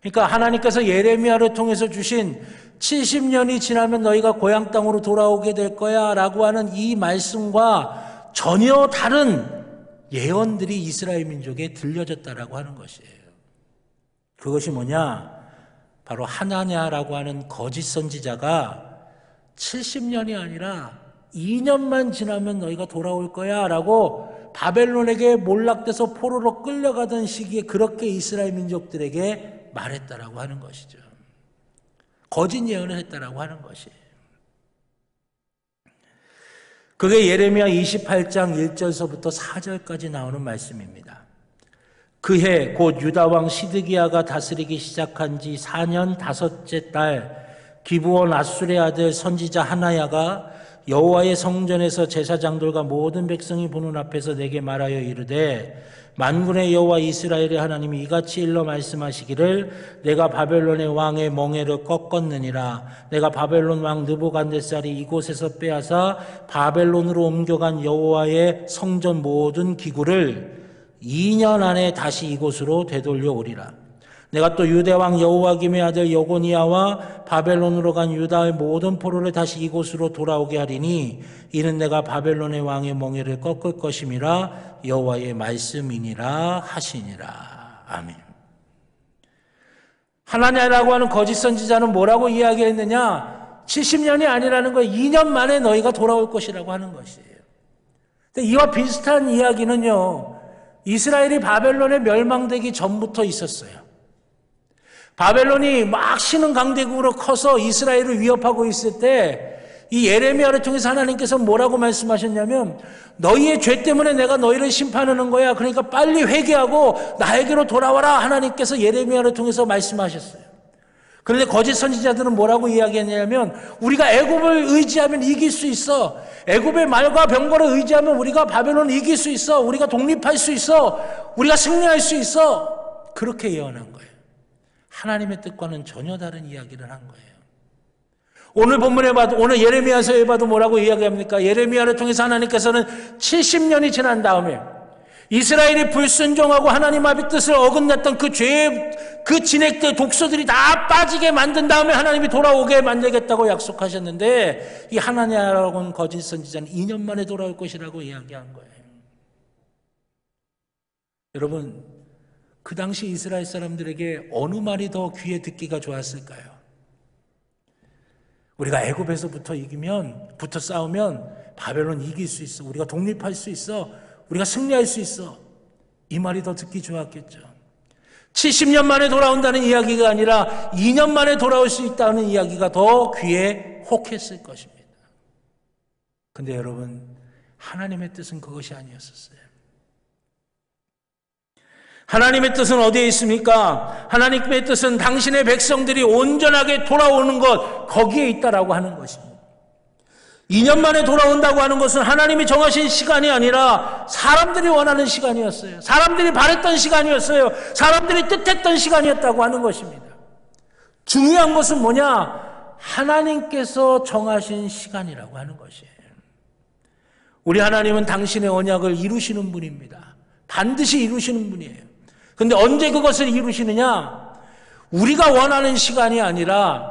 그러니까 하나님께서 예레미야를 통해서 주신 70년이 지나면 너희가 고향 땅으로 돌아오게 될 거야 라고 하는 이 말씀과 전혀 다른 예언들이 이스라엘 민족에 들려졌다라고 하는 것이에요. 그것이 뭐냐? 바로 하나냐라고 하는 거짓 선지자가 70년이 아니라 2년만 지나면 너희가 돌아올 거야 라고 바벨론에게 몰락돼서 포로로 끌려가던 시기에 그렇게 이스라엘 민족들에게 말했다라고 하는 것이죠. 거짓 예언을 했다라고 하는 것이에요. 그게 예레미야 28장 1절서부터 4절까지 나오는 말씀입니다. 그해 곧 유다 왕 시드기야가 다스리기 시작한 지 4년 5째 달 기브온 아술의 아들 선지자 하나야가 여호와의 성전에서 제사장들과 모든 백성이 보는 앞에서 내게 말하여 이르되 만군의 여호와 이스라엘의 하나님이 이같이 일러 말씀하시기를 내가 바벨론의 왕의 멍에를 꺾었느니라. 내가 바벨론 왕 느부갓네살이 이곳에서 빼앗아 바벨론으로 옮겨간 여호와의 성전 모든 기구를 2년 안에 다시 이곳으로 되돌려 오리라. 내가 또 유대 왕 여호와김의 아들 여고니아와 바벨론으로 간 유다의 모든 포로를 다시 이곳으로 돌아오게 하리니 이는 내가 바벨론의 왕의 멍에를 꺾을 것임이라 여호와의 말씀이니라 하시니라. 아멘. 하나냐라고 하는 거짓 선지자는 뭐라고 이야기했느냐? 70년이 아니라는 거예요. 2년 만에 너희가 돌아올 것이라고 하는 것이에요. 근데 이와 비슷한 이야기는요, 이스라엘이 바벨론에 멸망되기 전부터 있었어요. 바벨론이 막 신흥 강대국으로 커서 이스라엘을 위협하고 있을 때 이 예레미야를 통해서 하나님께서 뭐라고 말씀하셨냐면, 너희의 죄 때문에 내가 너희를 심판하는 거야. 그러니까 빨리 회개하고 나에게로 돌아와라. 하나님께서 예레미야를 통해서 말씀하셨어요. 그런데 거짓 선지자들은 뭐라고 이야기했냐면, 우리가 애굽을 의지하면 이길 수 있어. 애굽의 말과 병거를 의지하면 우리가 바벨론을 이길 수 있어. 우리가 독립할 수 있어. 우리가 승리할 수 있어. 그렇게 예언한 거예요. 하나님의 뜻과는 전혀 다른 이야기를 한 거예요. 오늘 본문에 봐도, 오늘 예레미야서에 봐도 뭐라고 이야기합니까? 예레미야를 통해서 하나님께서는 70년이 지난 다음에 이스라엘이 불순종하고 하나님 앞의 뜻을 어긋났던 그 죄의 그 진액들, 독소들이 다 빠지게 만든 다음에 하나님이 돌아오게 만들겠다고 약속하셨는데, 이 하나냐라고 하는 거짓 선지자는 2년 만에 돌아올 것이라고 이야기한 거예요. 여러분, 그 당시 이스라엘 사람들에게 어느 말이 더 귀에 듣기가 좋았을까요? 우리가 애굽에서부터 붙어 싸우면 바벨론 이길 수 있어. 우리가 독립할 수 있어. 우리가 승리할 수 있어. 이 말이 더 듣기 좋았겠죠. 70년 만에 돌아온다는 이야기가 아니라 2년 만에 돌아올 수 있다는 이야기가 더 귀에 혹했을 것입니다. 근데 여러분, 하나님의 뜻은 그것이 아니었었어요. 하나님의 뜻은 어디에 있습니까? 하나님의 뜻은 당신의 백성들이 온전하게 돌아오는 것, 거기에 있다라고 하는 것입니다. 2년 만에 돌아온다고 하는 것은 하나님이 정하신 시간이 아니라 사람들이 원하는 시간이었어요. 사람들이 바랬던 시간이었어요. 사람들이 뜻했던 시간이었다고 하는 것입니다. 중요한 것은 뭐냐? 하나님께서 정하신 시간이라고 하는 것이에요. 우리 하나님은 당신의 언약을 이루시는 분입니다. 반드시 이루시는 분이에요. 그런데 언제 그것을 이루시느냐? 우리가 원하는 시간이 아니라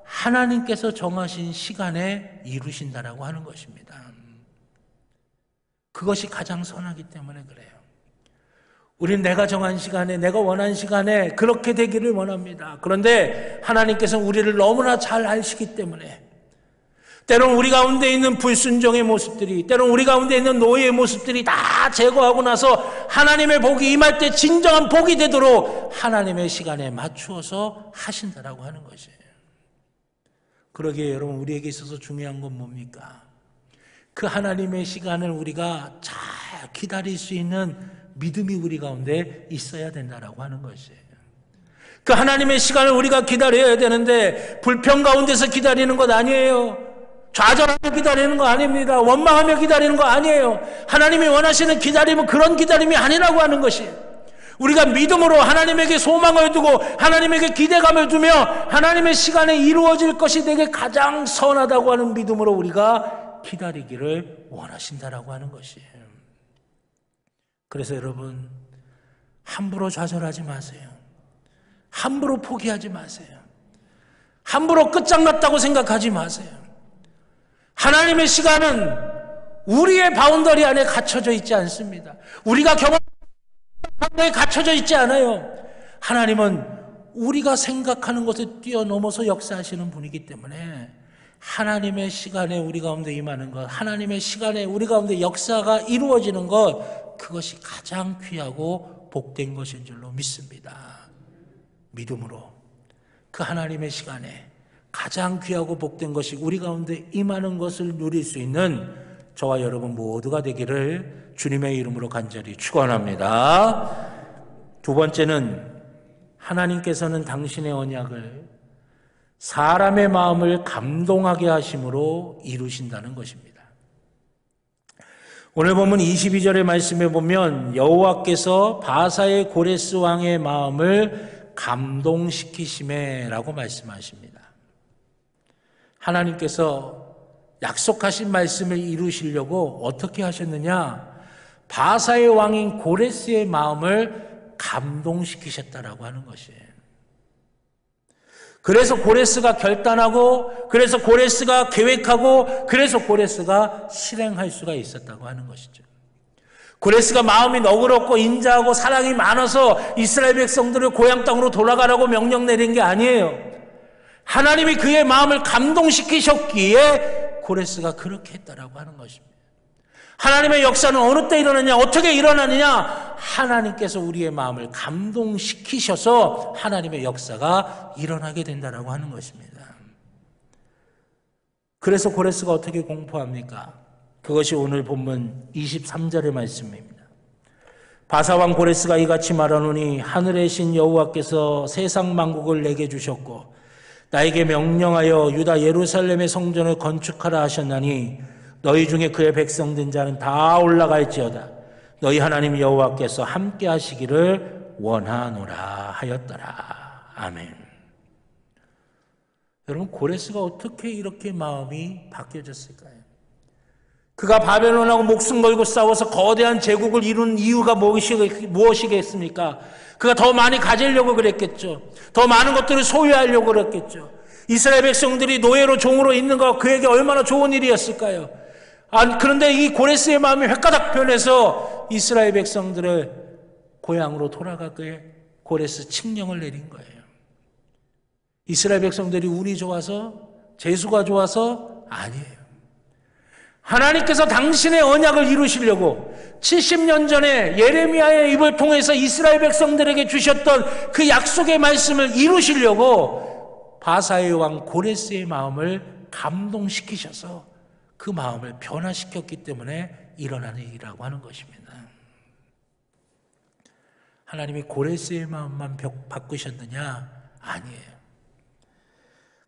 하나님께서 정하신 시간에 이루신다라고 하는 것입니다. 그것이 가장 선하기 때문에 그래요. 우리는 내가 정한 시간에, 내가 원한 시간에 그렇게 되기를 원합니다. 그런데 하나님께서는 우리를 너무나 잘 아시기 때문에 때론 우리 가운데 있는 불순종의 모습들이, 때론 우리 가운데 있는 노예의 모습들이 다 제거하고 나서 하나님의 복이 임할 때 진정한 복이 되도록 하나님의 시간에 맞추어서 하신다라고 하는 것이에요. 그러기에 여러분, 우리에게 있어서 중요한 건 뭡니까? 그 하나님의 시간을 우리가 잘 기다릴 수 있는 믿음이 우리 가운데 있어야 된다라고 하는 것이에요. 그 하나님의 시간을 우리가 기다려야 되는데 불평 가운데서 기다리는 것 아니에요. 좌절하며 기다리는 거 아닙니다. 원망하며 기다리는 거 아니에요. 하나님이 원하시는 기다림은 그런 기다림이 아니라고 하는 것이에요. 우리가 믿음으로 하나님에게 소망을 두고 하나님에게 기대감을 두며 하나님의 시간에 이루어질 것이 내게 가장 선하다고 하는 믿음으로 우리가 기다리기를 원하신다라고 하는 것이에요. 그래서 여러분, 함부로 좌절하지 마세요. 함부로 포기하지 마세요. 함부로 끝장났다고 생각하지 마세요. 하나님의 시간은 우리의 바운더리 안에 갇혀져 있지 않습니다. 우리가 경험한 바운더리에 갇혀져 있지 않아요. 하나님은 우리가 생각하는 것을 뛰어넘어서 역사하시는 분이기 때문에 하나님의 시간에 우리 가운데 임하는 것, 하나님의 시간에 우리 가운데 역사가 이루어지는 것, 그것이 가장 귀하고 복된 것인 줄로 믿습니다. 믿음으로 그 하나님의 시간에 가장 귀하고 복된 것이 우리 가운데 임하는 것을 누릴 수 있는 저와 여러분 모두가 되기를 주님의 이름으로 간절히 축원합니다. 두 번째는 하나님께서는 당신의 언약을 사람의 마음을 감동하게 하심으로 이루신다는 것입니다. 오늘 보면 22절의 말씀에 보면 여호와께서 바사의 고레스 왕의 마음을 감동시키심에라고 말씀하십니다. 하나님께서 약속하신 말씀을 이루시려고 어떻게 하셨느냐? 바사의 왕인 고레스의 마음을 감동시키셨다라고 하는 것이에요. 그래서 고레스가 결단하고, 그래서 고레스가 계획하고, 그래서 고레스가 실행할 수가 있었다고 하는 것이죠. 고레스가 마음이 너그럽고 인자하고 사랑이 많아서 이스라엘 백성들을 고향 땅으로 돌아가라고 명령 내린 게 아니에요. 하나님이 그의 마음을 감동시키셨기에 고레스가 그렇게 했다라고 하는 것입니다. 하나님의 역사는 어느 때 일어나냐, 어떻게 일어나느냐? 하나님께서 우리의 마음을 감동시키셔서 하나님의 역사가 일어나게 된다라고 하는 것입니다. 그래서 고레스가 어떻게 공포합니까? 그것이 오늘 본문 23절의 말씀입니다. 바사왕 고레스가 이같이 말하노니 하늘의 신 여호와께서 세상 만국을 내게 주셨고 나에게 명령하여 유다 예루살렘의 성전을 건축하라 하셨나니 너희 중에 그의 백성 된 자는 다 올라갈지어다. 너희 하나님 여호와께서 함께 하시기를 원하노라 하였더라. 아멘. 여러분, 고레스가 어떻게 이렇게 마음이 바뀌어졌을까요? 그가 바벨론하고 목숨 걸고 싸워서 거대한 제국을 이룬 이유가 무엇이겠습니까? 그가 더 많이 가지려고 그랬겠죠. 더 많은 것들을 소유하려고 그랬겠죠. 이스라엘 백성들이 노예로 종으로 있는 거 그에게 얼마나 좋은 일이었을까요? 그런데 이 고레스의 마음이 획가닥 변해서 이스라엘 백성들을 고향으로 돌아가게 고레스 칙령을 내린 거예요. 이스라엘 백성들이 운이 좋아서, 재수가 좋아서 아니에요. 하나님께서 당신의 언약을 이루시려고 70년 전에 예레미야의 입을 통해서 이스라엘 백성들에게 주셨던 그 약속의 말씀을 이루시려고 바사의 왕 고레스의 마음을 감동시키셔서 그 마음을 변화시켰기 때문에 일어나는 일이라고 하는 것입니다. 하나님이 고레스의 마음만 바꾸셨느냐? 아니에요.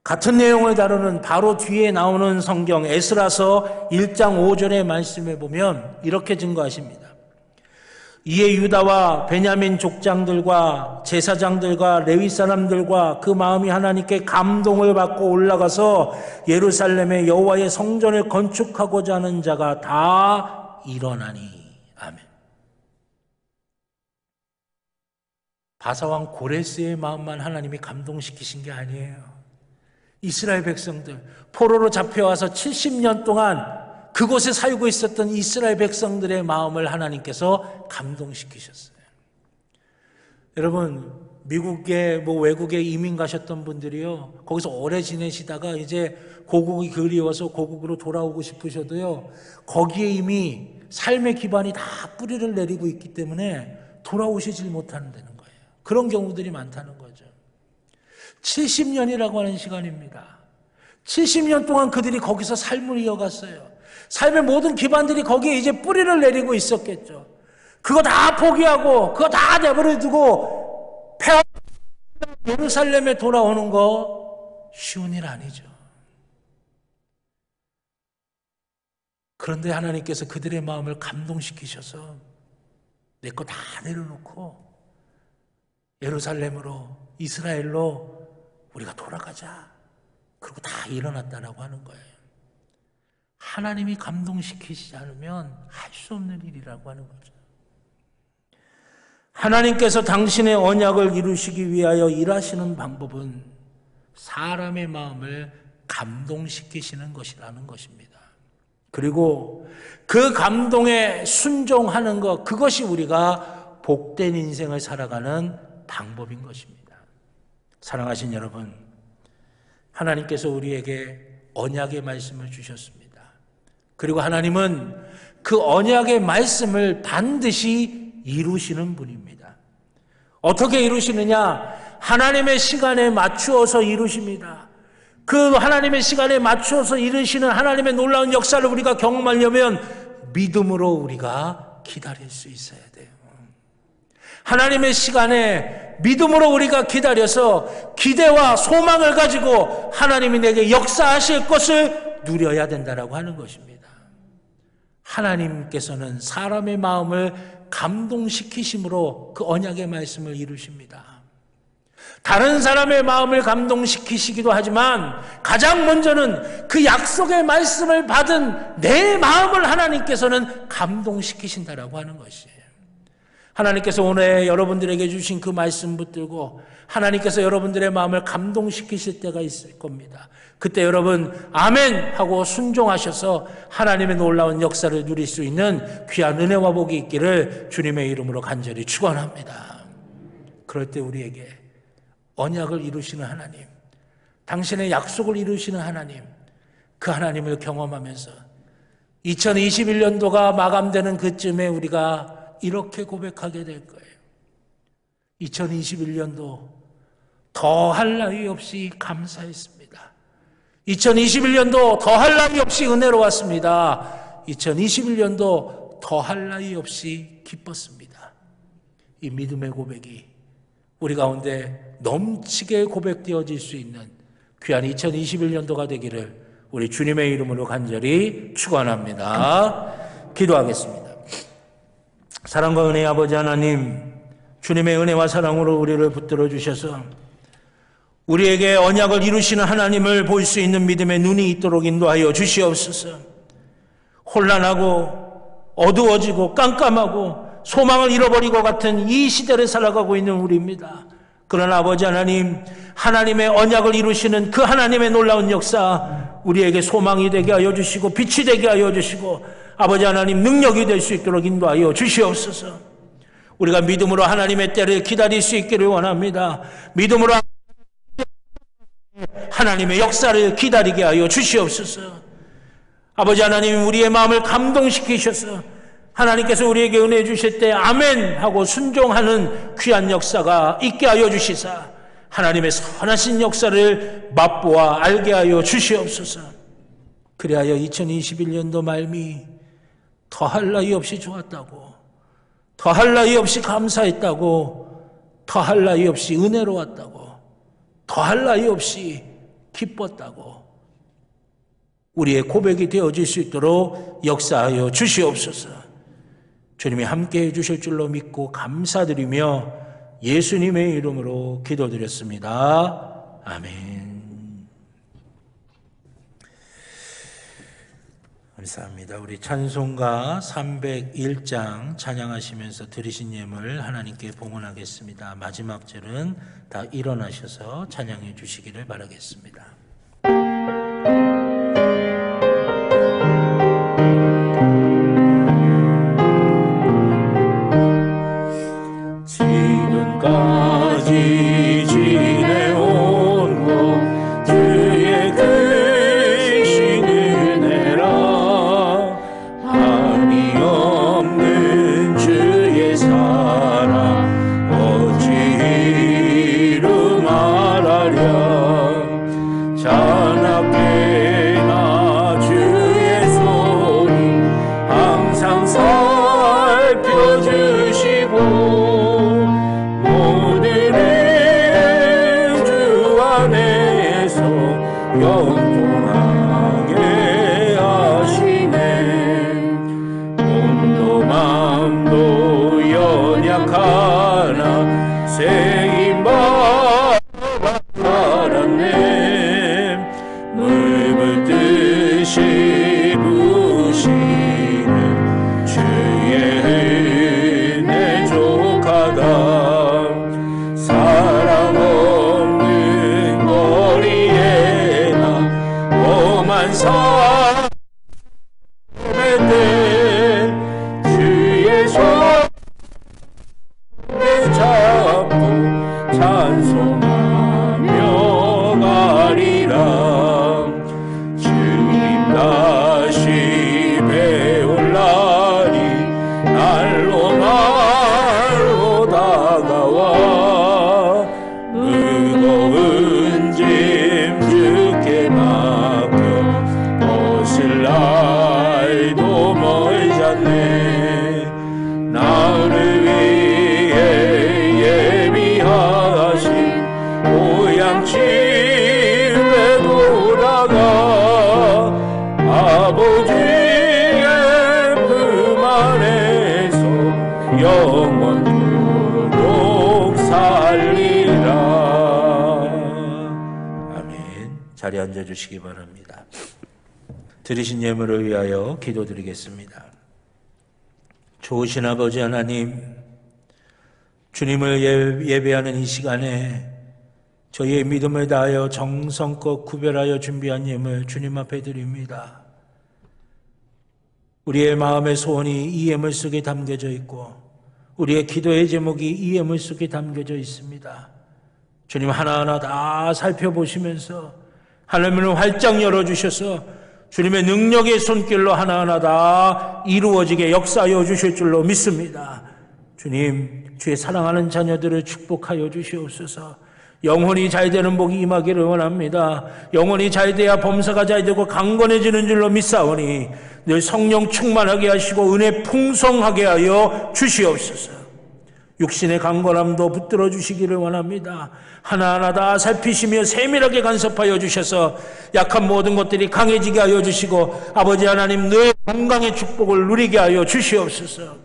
같은 내용을 다루는 바로 뒤에 나오는 성경 에스라서 1장 5절의 말씀에 보면 이렇게 증거하십니다. 이에 유다와 베냐민 족장들과 제사장들과 레위 사람들과 그 마음이 하나님께 감동을 받고 올라가서 예루살렘의 여호와의 성전을 건축하고자 하는 자가 다 일어나니. 아멘. 바사왕 고레스의 마음만 하나님이 감동시키신 게 아니에요. 이스라엘 백성들, 포로로 잡혀와서 70년 동안 그곳에 살고 있었던 이스라엘 백성들의 마음을 하나님께서 감동시키셨어요. 여러분, 미국에 외국에 이민 가셨던 분들이요, 거기서 오래 지내시다가 이제 고국이 그리워서 고국으로 돌아오고 싶으셔도요, 거기에 이미 삶의 기반이 다 뿌리를 내리고 있기 때문에 돌아오시질 못한다는 거예요. 그런 경우들이 많다는 거죠. 70년이라고 하는 시간입니다. 70년 동안 그들이 거기서 삶을 이어갔어요. 삶의 모든 기반들이 거기에 이제 뿌리를 내리고 있었겠죠. 그거 다 포기하고 그거 다 내버려두고 예루살렘에 돌아오는 거 쉬운 일 아니죠. 그런데 하나님께서 그들의 마음을 감동시키셔서 내 거 다 내려놓고 예루살렘으로, 이스라엘로 우리가 돌아가자. 그리고 다 일어났다라고 하는 거예요. 하나님이 감동시키시지 않으면 할 수 없는 일이라고 하는 거죠. 하나님께서 당신의 언약을 이루시기 위하여 일하시는 방법은 사람의 마음을 감동시키시는 것이라는 것입니다. 그리고 그 감동에 순종하는 것, 그것이 우리가 복된 인생을 살아가는 방법인 것입니다. 사랑하신 여러분, 하나님께서 우리에게 언약의 말씀을 주셨습니다. 그리고 하나님은 그 언약의 말씀을 반드시 이루시는 분입니다. 어떻게 이루시느냐? 하나님의 시간에 맞추어서 이루십니다. 그 하나님의 시간에 맞추어서 이루시는 하나님의 놀라운 역사를 우리가 경험하려면 믿음으로 우리가 기다릴 수 있어야 돼요. 하나님의 시간에 믿음으로 우리가 기다려서 기대와 소망을 가지고 하나님이 내게 역사하실 것을 누려야 된다라고 하는 것입니다. 하나님께서는 사람의 마음을 감동시키심으로 그 언약의 말씀을 이루십니다. 다른 사람의 마음을 감동시키시기도 하지만 가장 먼저는 그 약속의 말씀을 받은 내 마음을 하나님께서는 감동시키신다라고 하는 것이에요. 하나님께서 오늘 여러분들에게 주신 그 말씀 붙들고 하나님께서 여러분들의 마음을 감동시키실 때가 있을 겁니다. 그때 여러분 아멘 하고 순종하셔서 하나님의 놀라운 역사를 누릴 수 있는 귀한 은혜와 복이 있기를 주님의 이름으로 간절히 축원합니다. 그럴 때 우리에게 언약을 이루시는 하나님, 당신의 약속을 이루시는 하나님, 그 하나님을 경험하면서 2021년도가 마감되는 그쯤에 우리가 이렇게 고백하게 될 거예요. 2021년도 더할 나위 없이 감사했습니다. 2021년도 더할 나위 없이 은혜로웠습니다. 2021년도 더할 나위 없이 기뻤습니다. 이 믿음의 고백이 우리 가운데 넘치게 고백되어질 수 있는 귀한 2021년도가 되기를 우리 주님의 이름으로 간절히 축원합니다. 기도하겠습니다. 사랑과 은혜의 아버지 하나님, 주님의 은혜와 사랑으로 우리를 붙들어 주셔서 우리에게 언약을 이루시는 하나님을 볼 수 있는 믿음의 눈이 있도록 인도하여 주시옵소서. 혼란하고 어두워지고 깜깜하고 소망을 잃어버리고 같은 이 시대를 살아가고 있는 우리입니다. 그러나 아버지 하나님, 하나님의 언약을 이루시는 그 하나님의 놀라운 역사, 우리에게 소망이 되게 하여 주시고 빛이 되게 하여 주시고 아버지 하나님 능력이 될 수 있도록 인도하여 주시옵소서. 우리가 믿음으로 하나님의 때를 기다릴 수 있기를 원합니다. 믿음으로 하나님의 역사를 기다리게 하여 주시옵소서. 아버지 하나님, 우리의 마음을 감동시키셔서 하나님께서 우리에게 은혜 주실 때 아멘 하고 순종하는 귀한 역사가 있게 하여 주시사 하나님의 선하신 역사를 맛보아 알게 하여 주시옵소서. 그리하여 2021년도 말미 더할 나위 없이 좋았다고, 더할 나위 없이 감사했다고, 더할 나위 없이 은혜로웠다고, 더할 나위 없이 기뻤다고 우리의 고백이 되어질 수 있도록 역사하여 주시옵소서. 주님이 함께해 주실 줄로 믿고 감사드리며 예수님의 이름으로 기도드렸습니다. 아멘. 감사합니다. 우리 찬송가 301장 찬양하시면서 드리신 예물 하나님께 봉헌하겠습니다. 마지막 절은 다 일어나셔서 찬양해 주시기를 바라겠습니다. 지금까지 지내온 것 주의 크신 은혜라, 한이 없는 주의 사랑 어찌 이루 말하랴. 자나깨나 주의 손이 항상 살펴주시고 영통하게 하시네. 몸도 마음도 연약하나 새 힘 받아 살았네. 물붓듯이 부시는 주의 은혜 족하다. 사랑 없는 거리에 험한 삶의 때 주의 손을 잡고 찬송하며 가리라. 주님 다시 배울 날이 날로 날로 다가와. 무거운 짐 주께 맡겨 벗을 날도 멀잖네. 나를 위해 예비하신 고향집에 돌아가 아버지의 품 안에서 영원토록 살리라. 아멘. 자리에 앉아주시기 바랍니다. 드리신 예물을 위하여 기도드리겠습니다. 좋으신 아버지 하나님, 주님을 예배하는 이 시간에 저희의 믿음을 다하여 정성껏 구별하여 준비한 예물 주님 앞에 드립니다. 우리의 마음의 소원이 이 예물 속에 담겨져 있고 우리의 기도의 제목이 이 예물 속에 담겨져 있습니다. 주님 하나하나 다 살펴보시면서 하나님을 활짝 열어주셔서 주님의 능력의 손길로 하나하나 다 이루어지게 역사하여 주실 줄로 믿습니다. 주님, 주의 사랑하는 자녀들을 축복하여 주시옵소서. 영혼이 잘 되는 복이 임하기를 원합니다. 영혼이 잘 돼야 범사가 잘 되고 강건해지는 줄로 믿사오니 늘 성령 충만하게 하시고 은혜 풍성하게 하여 주시옵소서. 육신의 강건함도 붙들어 주시기를 원합니다. 하나하나 다 살피시며 세밀하게 간섭하여 주셔서 약한 모든 것들이 강해지게 하여 주시고 아버지 하나님 늘 건강의 축복을 누리게 하여 주시옵소서.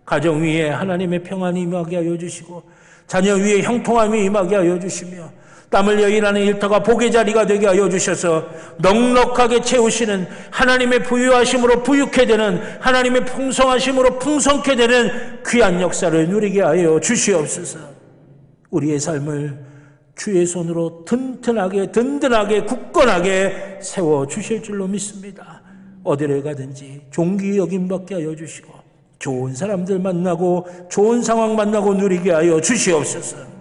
가정 위에 하나님의 평안이 임하게 하여 주시고 자녀 위에 형통함이 임하게 하여 주시며 땀 흘려 일하는 일터가 복의 자리가 되게 하여 주셔서 넉넉하게 채우시는 하나님의 부유하심으로 부유케 되는 하나님의 풍성하심으로 풍성케 되는 귀한 역사를 누리게 하여 주시옵소서. 우리의 삶을 주의 손으로 튼튼하게 든든하게 굳건하게 세워주실 줄로 믿습니다. 어디를 가든지 존귀 여김받게 하여 주시고 좋은 사람들 만나고 좋은 상황 만나고 누리게 하여 주시옵소서.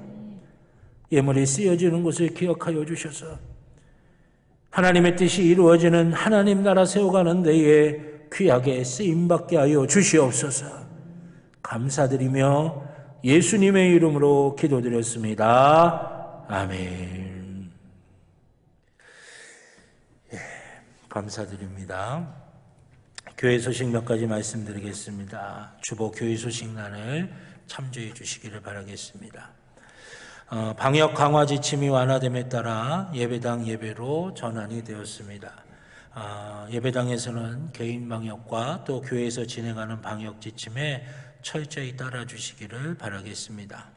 예물이 쓰여지는 것을 기억하여 주셔서 하나님의 뜻이 이루어지는 하나님 나라 세워가는 데에 귀하게 쓰임받게 하여 주시옵소서. 감사드리며 예수님의 이름으로 기도드렸습니다. 아멘. 감사드립니다. 교회 소식 몇 가지 말씀드리겠습니다. 주보 교회 소식란을 참조해 주시기를 바라겠습니다. 방역 강화 지침이 완화됨에 따라 예배당 예배로 전환이 되었습니다. 예배당에서는 개인 방역과 또 교회에서 진행하는 방역 지침에 철저히 따라 주시기를 바라겠습니다.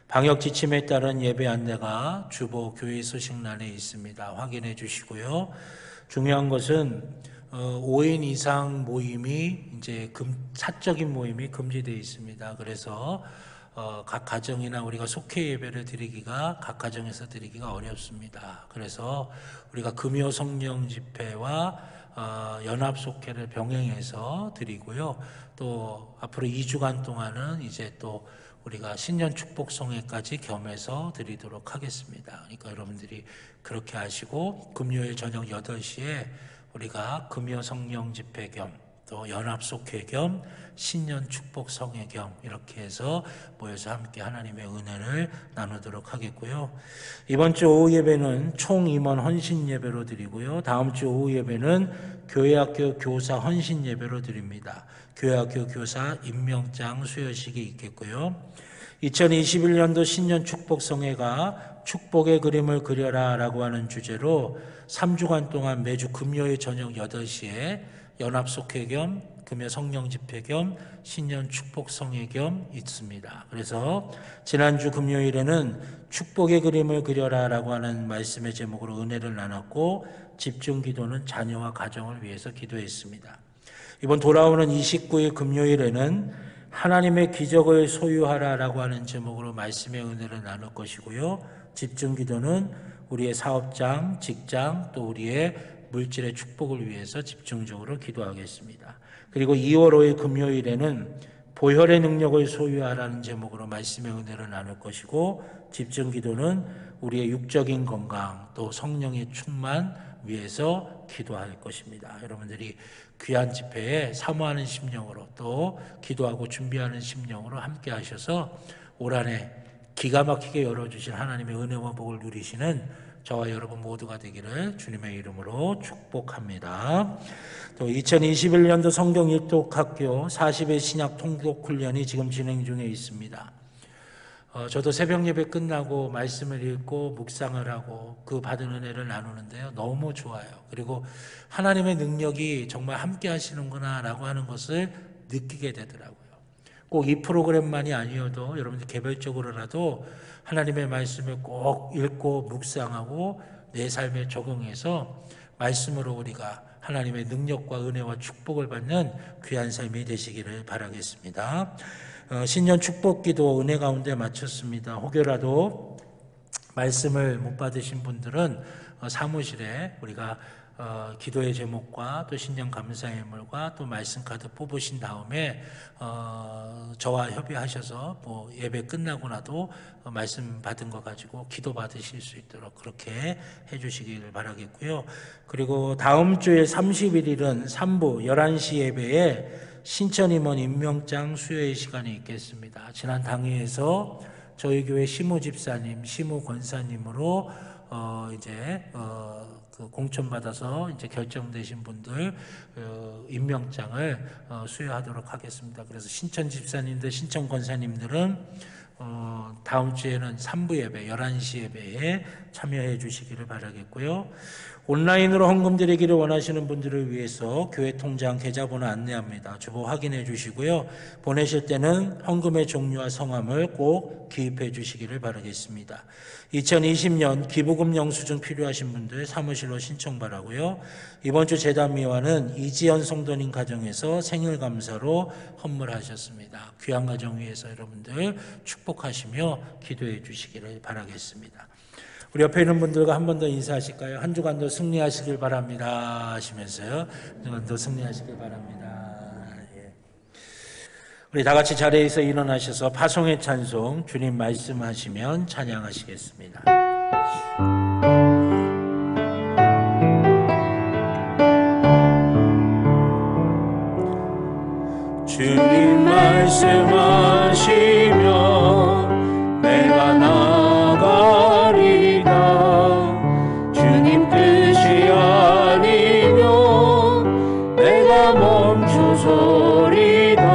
방역 지침에 따른 예배 안내가 주보 교회 소식란에 있습니다. 확인해 주시고요. 중요한 것은 5인 이상 모임이 이제 사적인 모임이 금지되어 있습니다. 그래서 각 가정이나 우리가 속회 예배를 드리기가 각 가정에서 드리기가 어렵습니다. 그래서 우리가 금요 성령 집회와 연합 속회를 병행해서 드리고요. 또 앞으로 2주간 동안은 이제 또 우리가 신년 축복 성회까지 겸해서 드리도록 하겠습니다. 그러니까 여러분들이 그렇게 하시고 금요일 저녁 8시에 우리가 금요 성령 집회 겸 또 연합 속회 겸 신년 축복 성회 겸 이렇게 해서 모여서 함께 하나님의 은혜를 나누도록 하겠고요. 이번 주 오후 예배는 총 임원 헌신 예배로 드리고요. 다음 주 오후 예배는 교회학교 교사 헌신 예배로 드립니다. 교회학교 교사 임명장 수여식이 있겠고요. 2021년도 신년 축복 성회가 축복의 그림을 그려라 라고 하는 주제로 3주간 동안 매주 금요일 저녁 8시에 연합 속회 겸 금요 성령 집회 겸 신년 축복 성회 겸 있습니다. 그래서 지난주 금요일에는 축복의 그림을 그려라 라고 하는 말씀의 제목으로 은혜를 나눴고 집중 기도는 자녀와 가정을 위해서 기도했습니다. 이번 돌아오는 29일 금요일에는 하나님의 기적을 소유하라 라고 하는 제목으로 말씀의 은혜를 나눌 것이고요. 집중 기도는 우리의 사업장, 직장, 또 우리의 물질의 축복을 위해서 집중적으로 기도하겠습니다. 그리고 2월 5일 금요일에는 보혈의 능력을 소유하라는 제목으로 말씀의 은혜를 나눌 것이고 집중 기도는 우리의 육적인 건강 또 성령의 충만 위해서 기도할 것입니다. 여러분들이 귀한 집회에 사모하는 심령으로 또 기도하고 준비하는 심령으로 함께 하셔서 올 한 해 기가 막히게 열어주신 하나님의 은혜와 복을 누리시는 저와 여러분 모두가 되기를 주님의 이름으로 축복합니다. 또 2021년도 성경 일독학교 40일 신약 통독 훈련이 지금 진행 중에 있습니다. 저도 새벽 예배 끝나고 말씀을 읽고 묵상을 하고 그 받은 은혜를 나누는데요. 너무 좋아요. 그리고 하나님의 능력이 정말 함께 하시는구나 라고 하는 것을 느끼게 되더라고요. 꼭 이 프로그램만이 아니어도 여러분들 개별적으로라도 하나님의 말씀을 꼭 읽고 묵상하고 내 삶에 적용해서 말씀으로 우리가 하나님의 능력과 은혜와 축복을 받는 귀한 삶이 되시기를 바라겠습니다. 신년 축복기도 은혜 가운데 마쳤습니다. 혹여라도 말씀을 못 받으신 분들은 사무실에 우리가 기도의 제목과 또 신년 감사의 예물과 또 말씀 카드 뽑으신 다음에 저와 협의하셔서 뭐 예배 끝나고 나도 말씀 받은 거 가지고 기도 받으실 수 있도록 그렇게 해주시기를 바라겠고요. 그리고 다음 주에 31일은 3부 11시 예배에 신천 임원 임명장 수여의 시간이 있겠습니다. 지난 당회에서 저희 교회 시무 집사님, 시무 권사님으로 그 공천받아서 이제 결정되신 분들 임명장을 수여하도록 하겠습니다. 그래서 신천 집사님들, 신천 권사님들은 다음 주에는 3부 예배, 11시 예배에 참여해 주시기를 바라겠고요. 온라인으로 헌금 드리기를 원하시는 분들을 위해서 교회 통장 계좌번호 안내합니다. 주보 확인해 주시고요. 보내실 때는 헌금의 종류와 성함을 꼭 기입해 주시기를 바라겠습니다. 2020년 기부금 영수증 필요하신 분들 사무실로 신청 바라고요. 이번 주 제단미화는 이지연 성도님 가정에서 생일 감사로 헌물하셨습니다. 귀한 가정 위해서 여러분들 축복하시며 기도해 주시기를 바라겠습니다. 우리 옆에 있는 분들과 한 번 더 인사하실까요? 한 주간도 승리하시길 바랍니다 하시면서요. 한 주간도 승리하시길 바랍니다. 예. 우리 다 같이 자리에서 일어나셔서 파송의 찬송 주님 말씀하시면 찬양하시겠습니다. 주님 말씀하시면 내가 나가리다. 주님 뜻이 아니면 내가 멈춰서리다.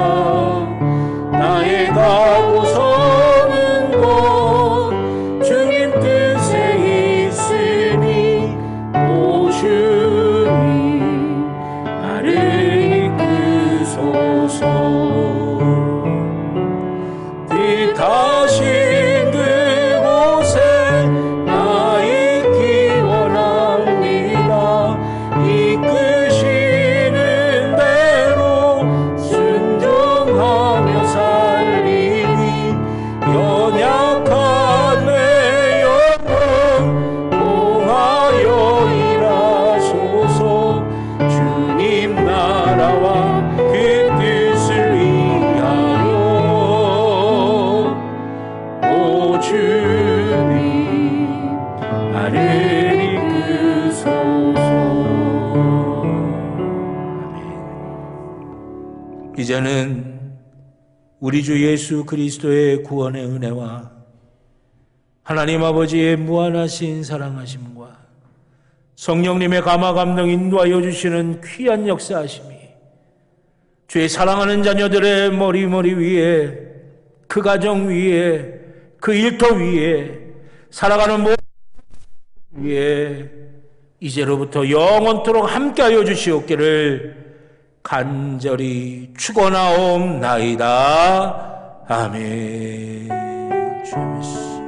나의 가고 서는 곳 주님 뜻에 있으니 오 주님 나를 이끄소서. 뜻하신 그곳에 나 있기 원합니다. 이끄시는 대로 순종하며 살리니 연약한 내 영혼 통하여 일하소서. 주님 나라와 그 뜻을 위하여 오 주님 나를 이끄소서. 아멘. 이제는 우리 주 예수 그리스도의 구원의 은혜와 하나님 아버지의 무한하신 사랑하심과 성령님의 감화 감동 인도하여 주시는 귀한 역사하심이 주의 사랑하는 자녀들의 머리 위에, 그 가정 위에, 그 일터 위에, 살아가는 모든 위에 이제로부터 영원토록 함께하여 주시옵기를 간절히 축원하옵나이다. 아멘. 주여.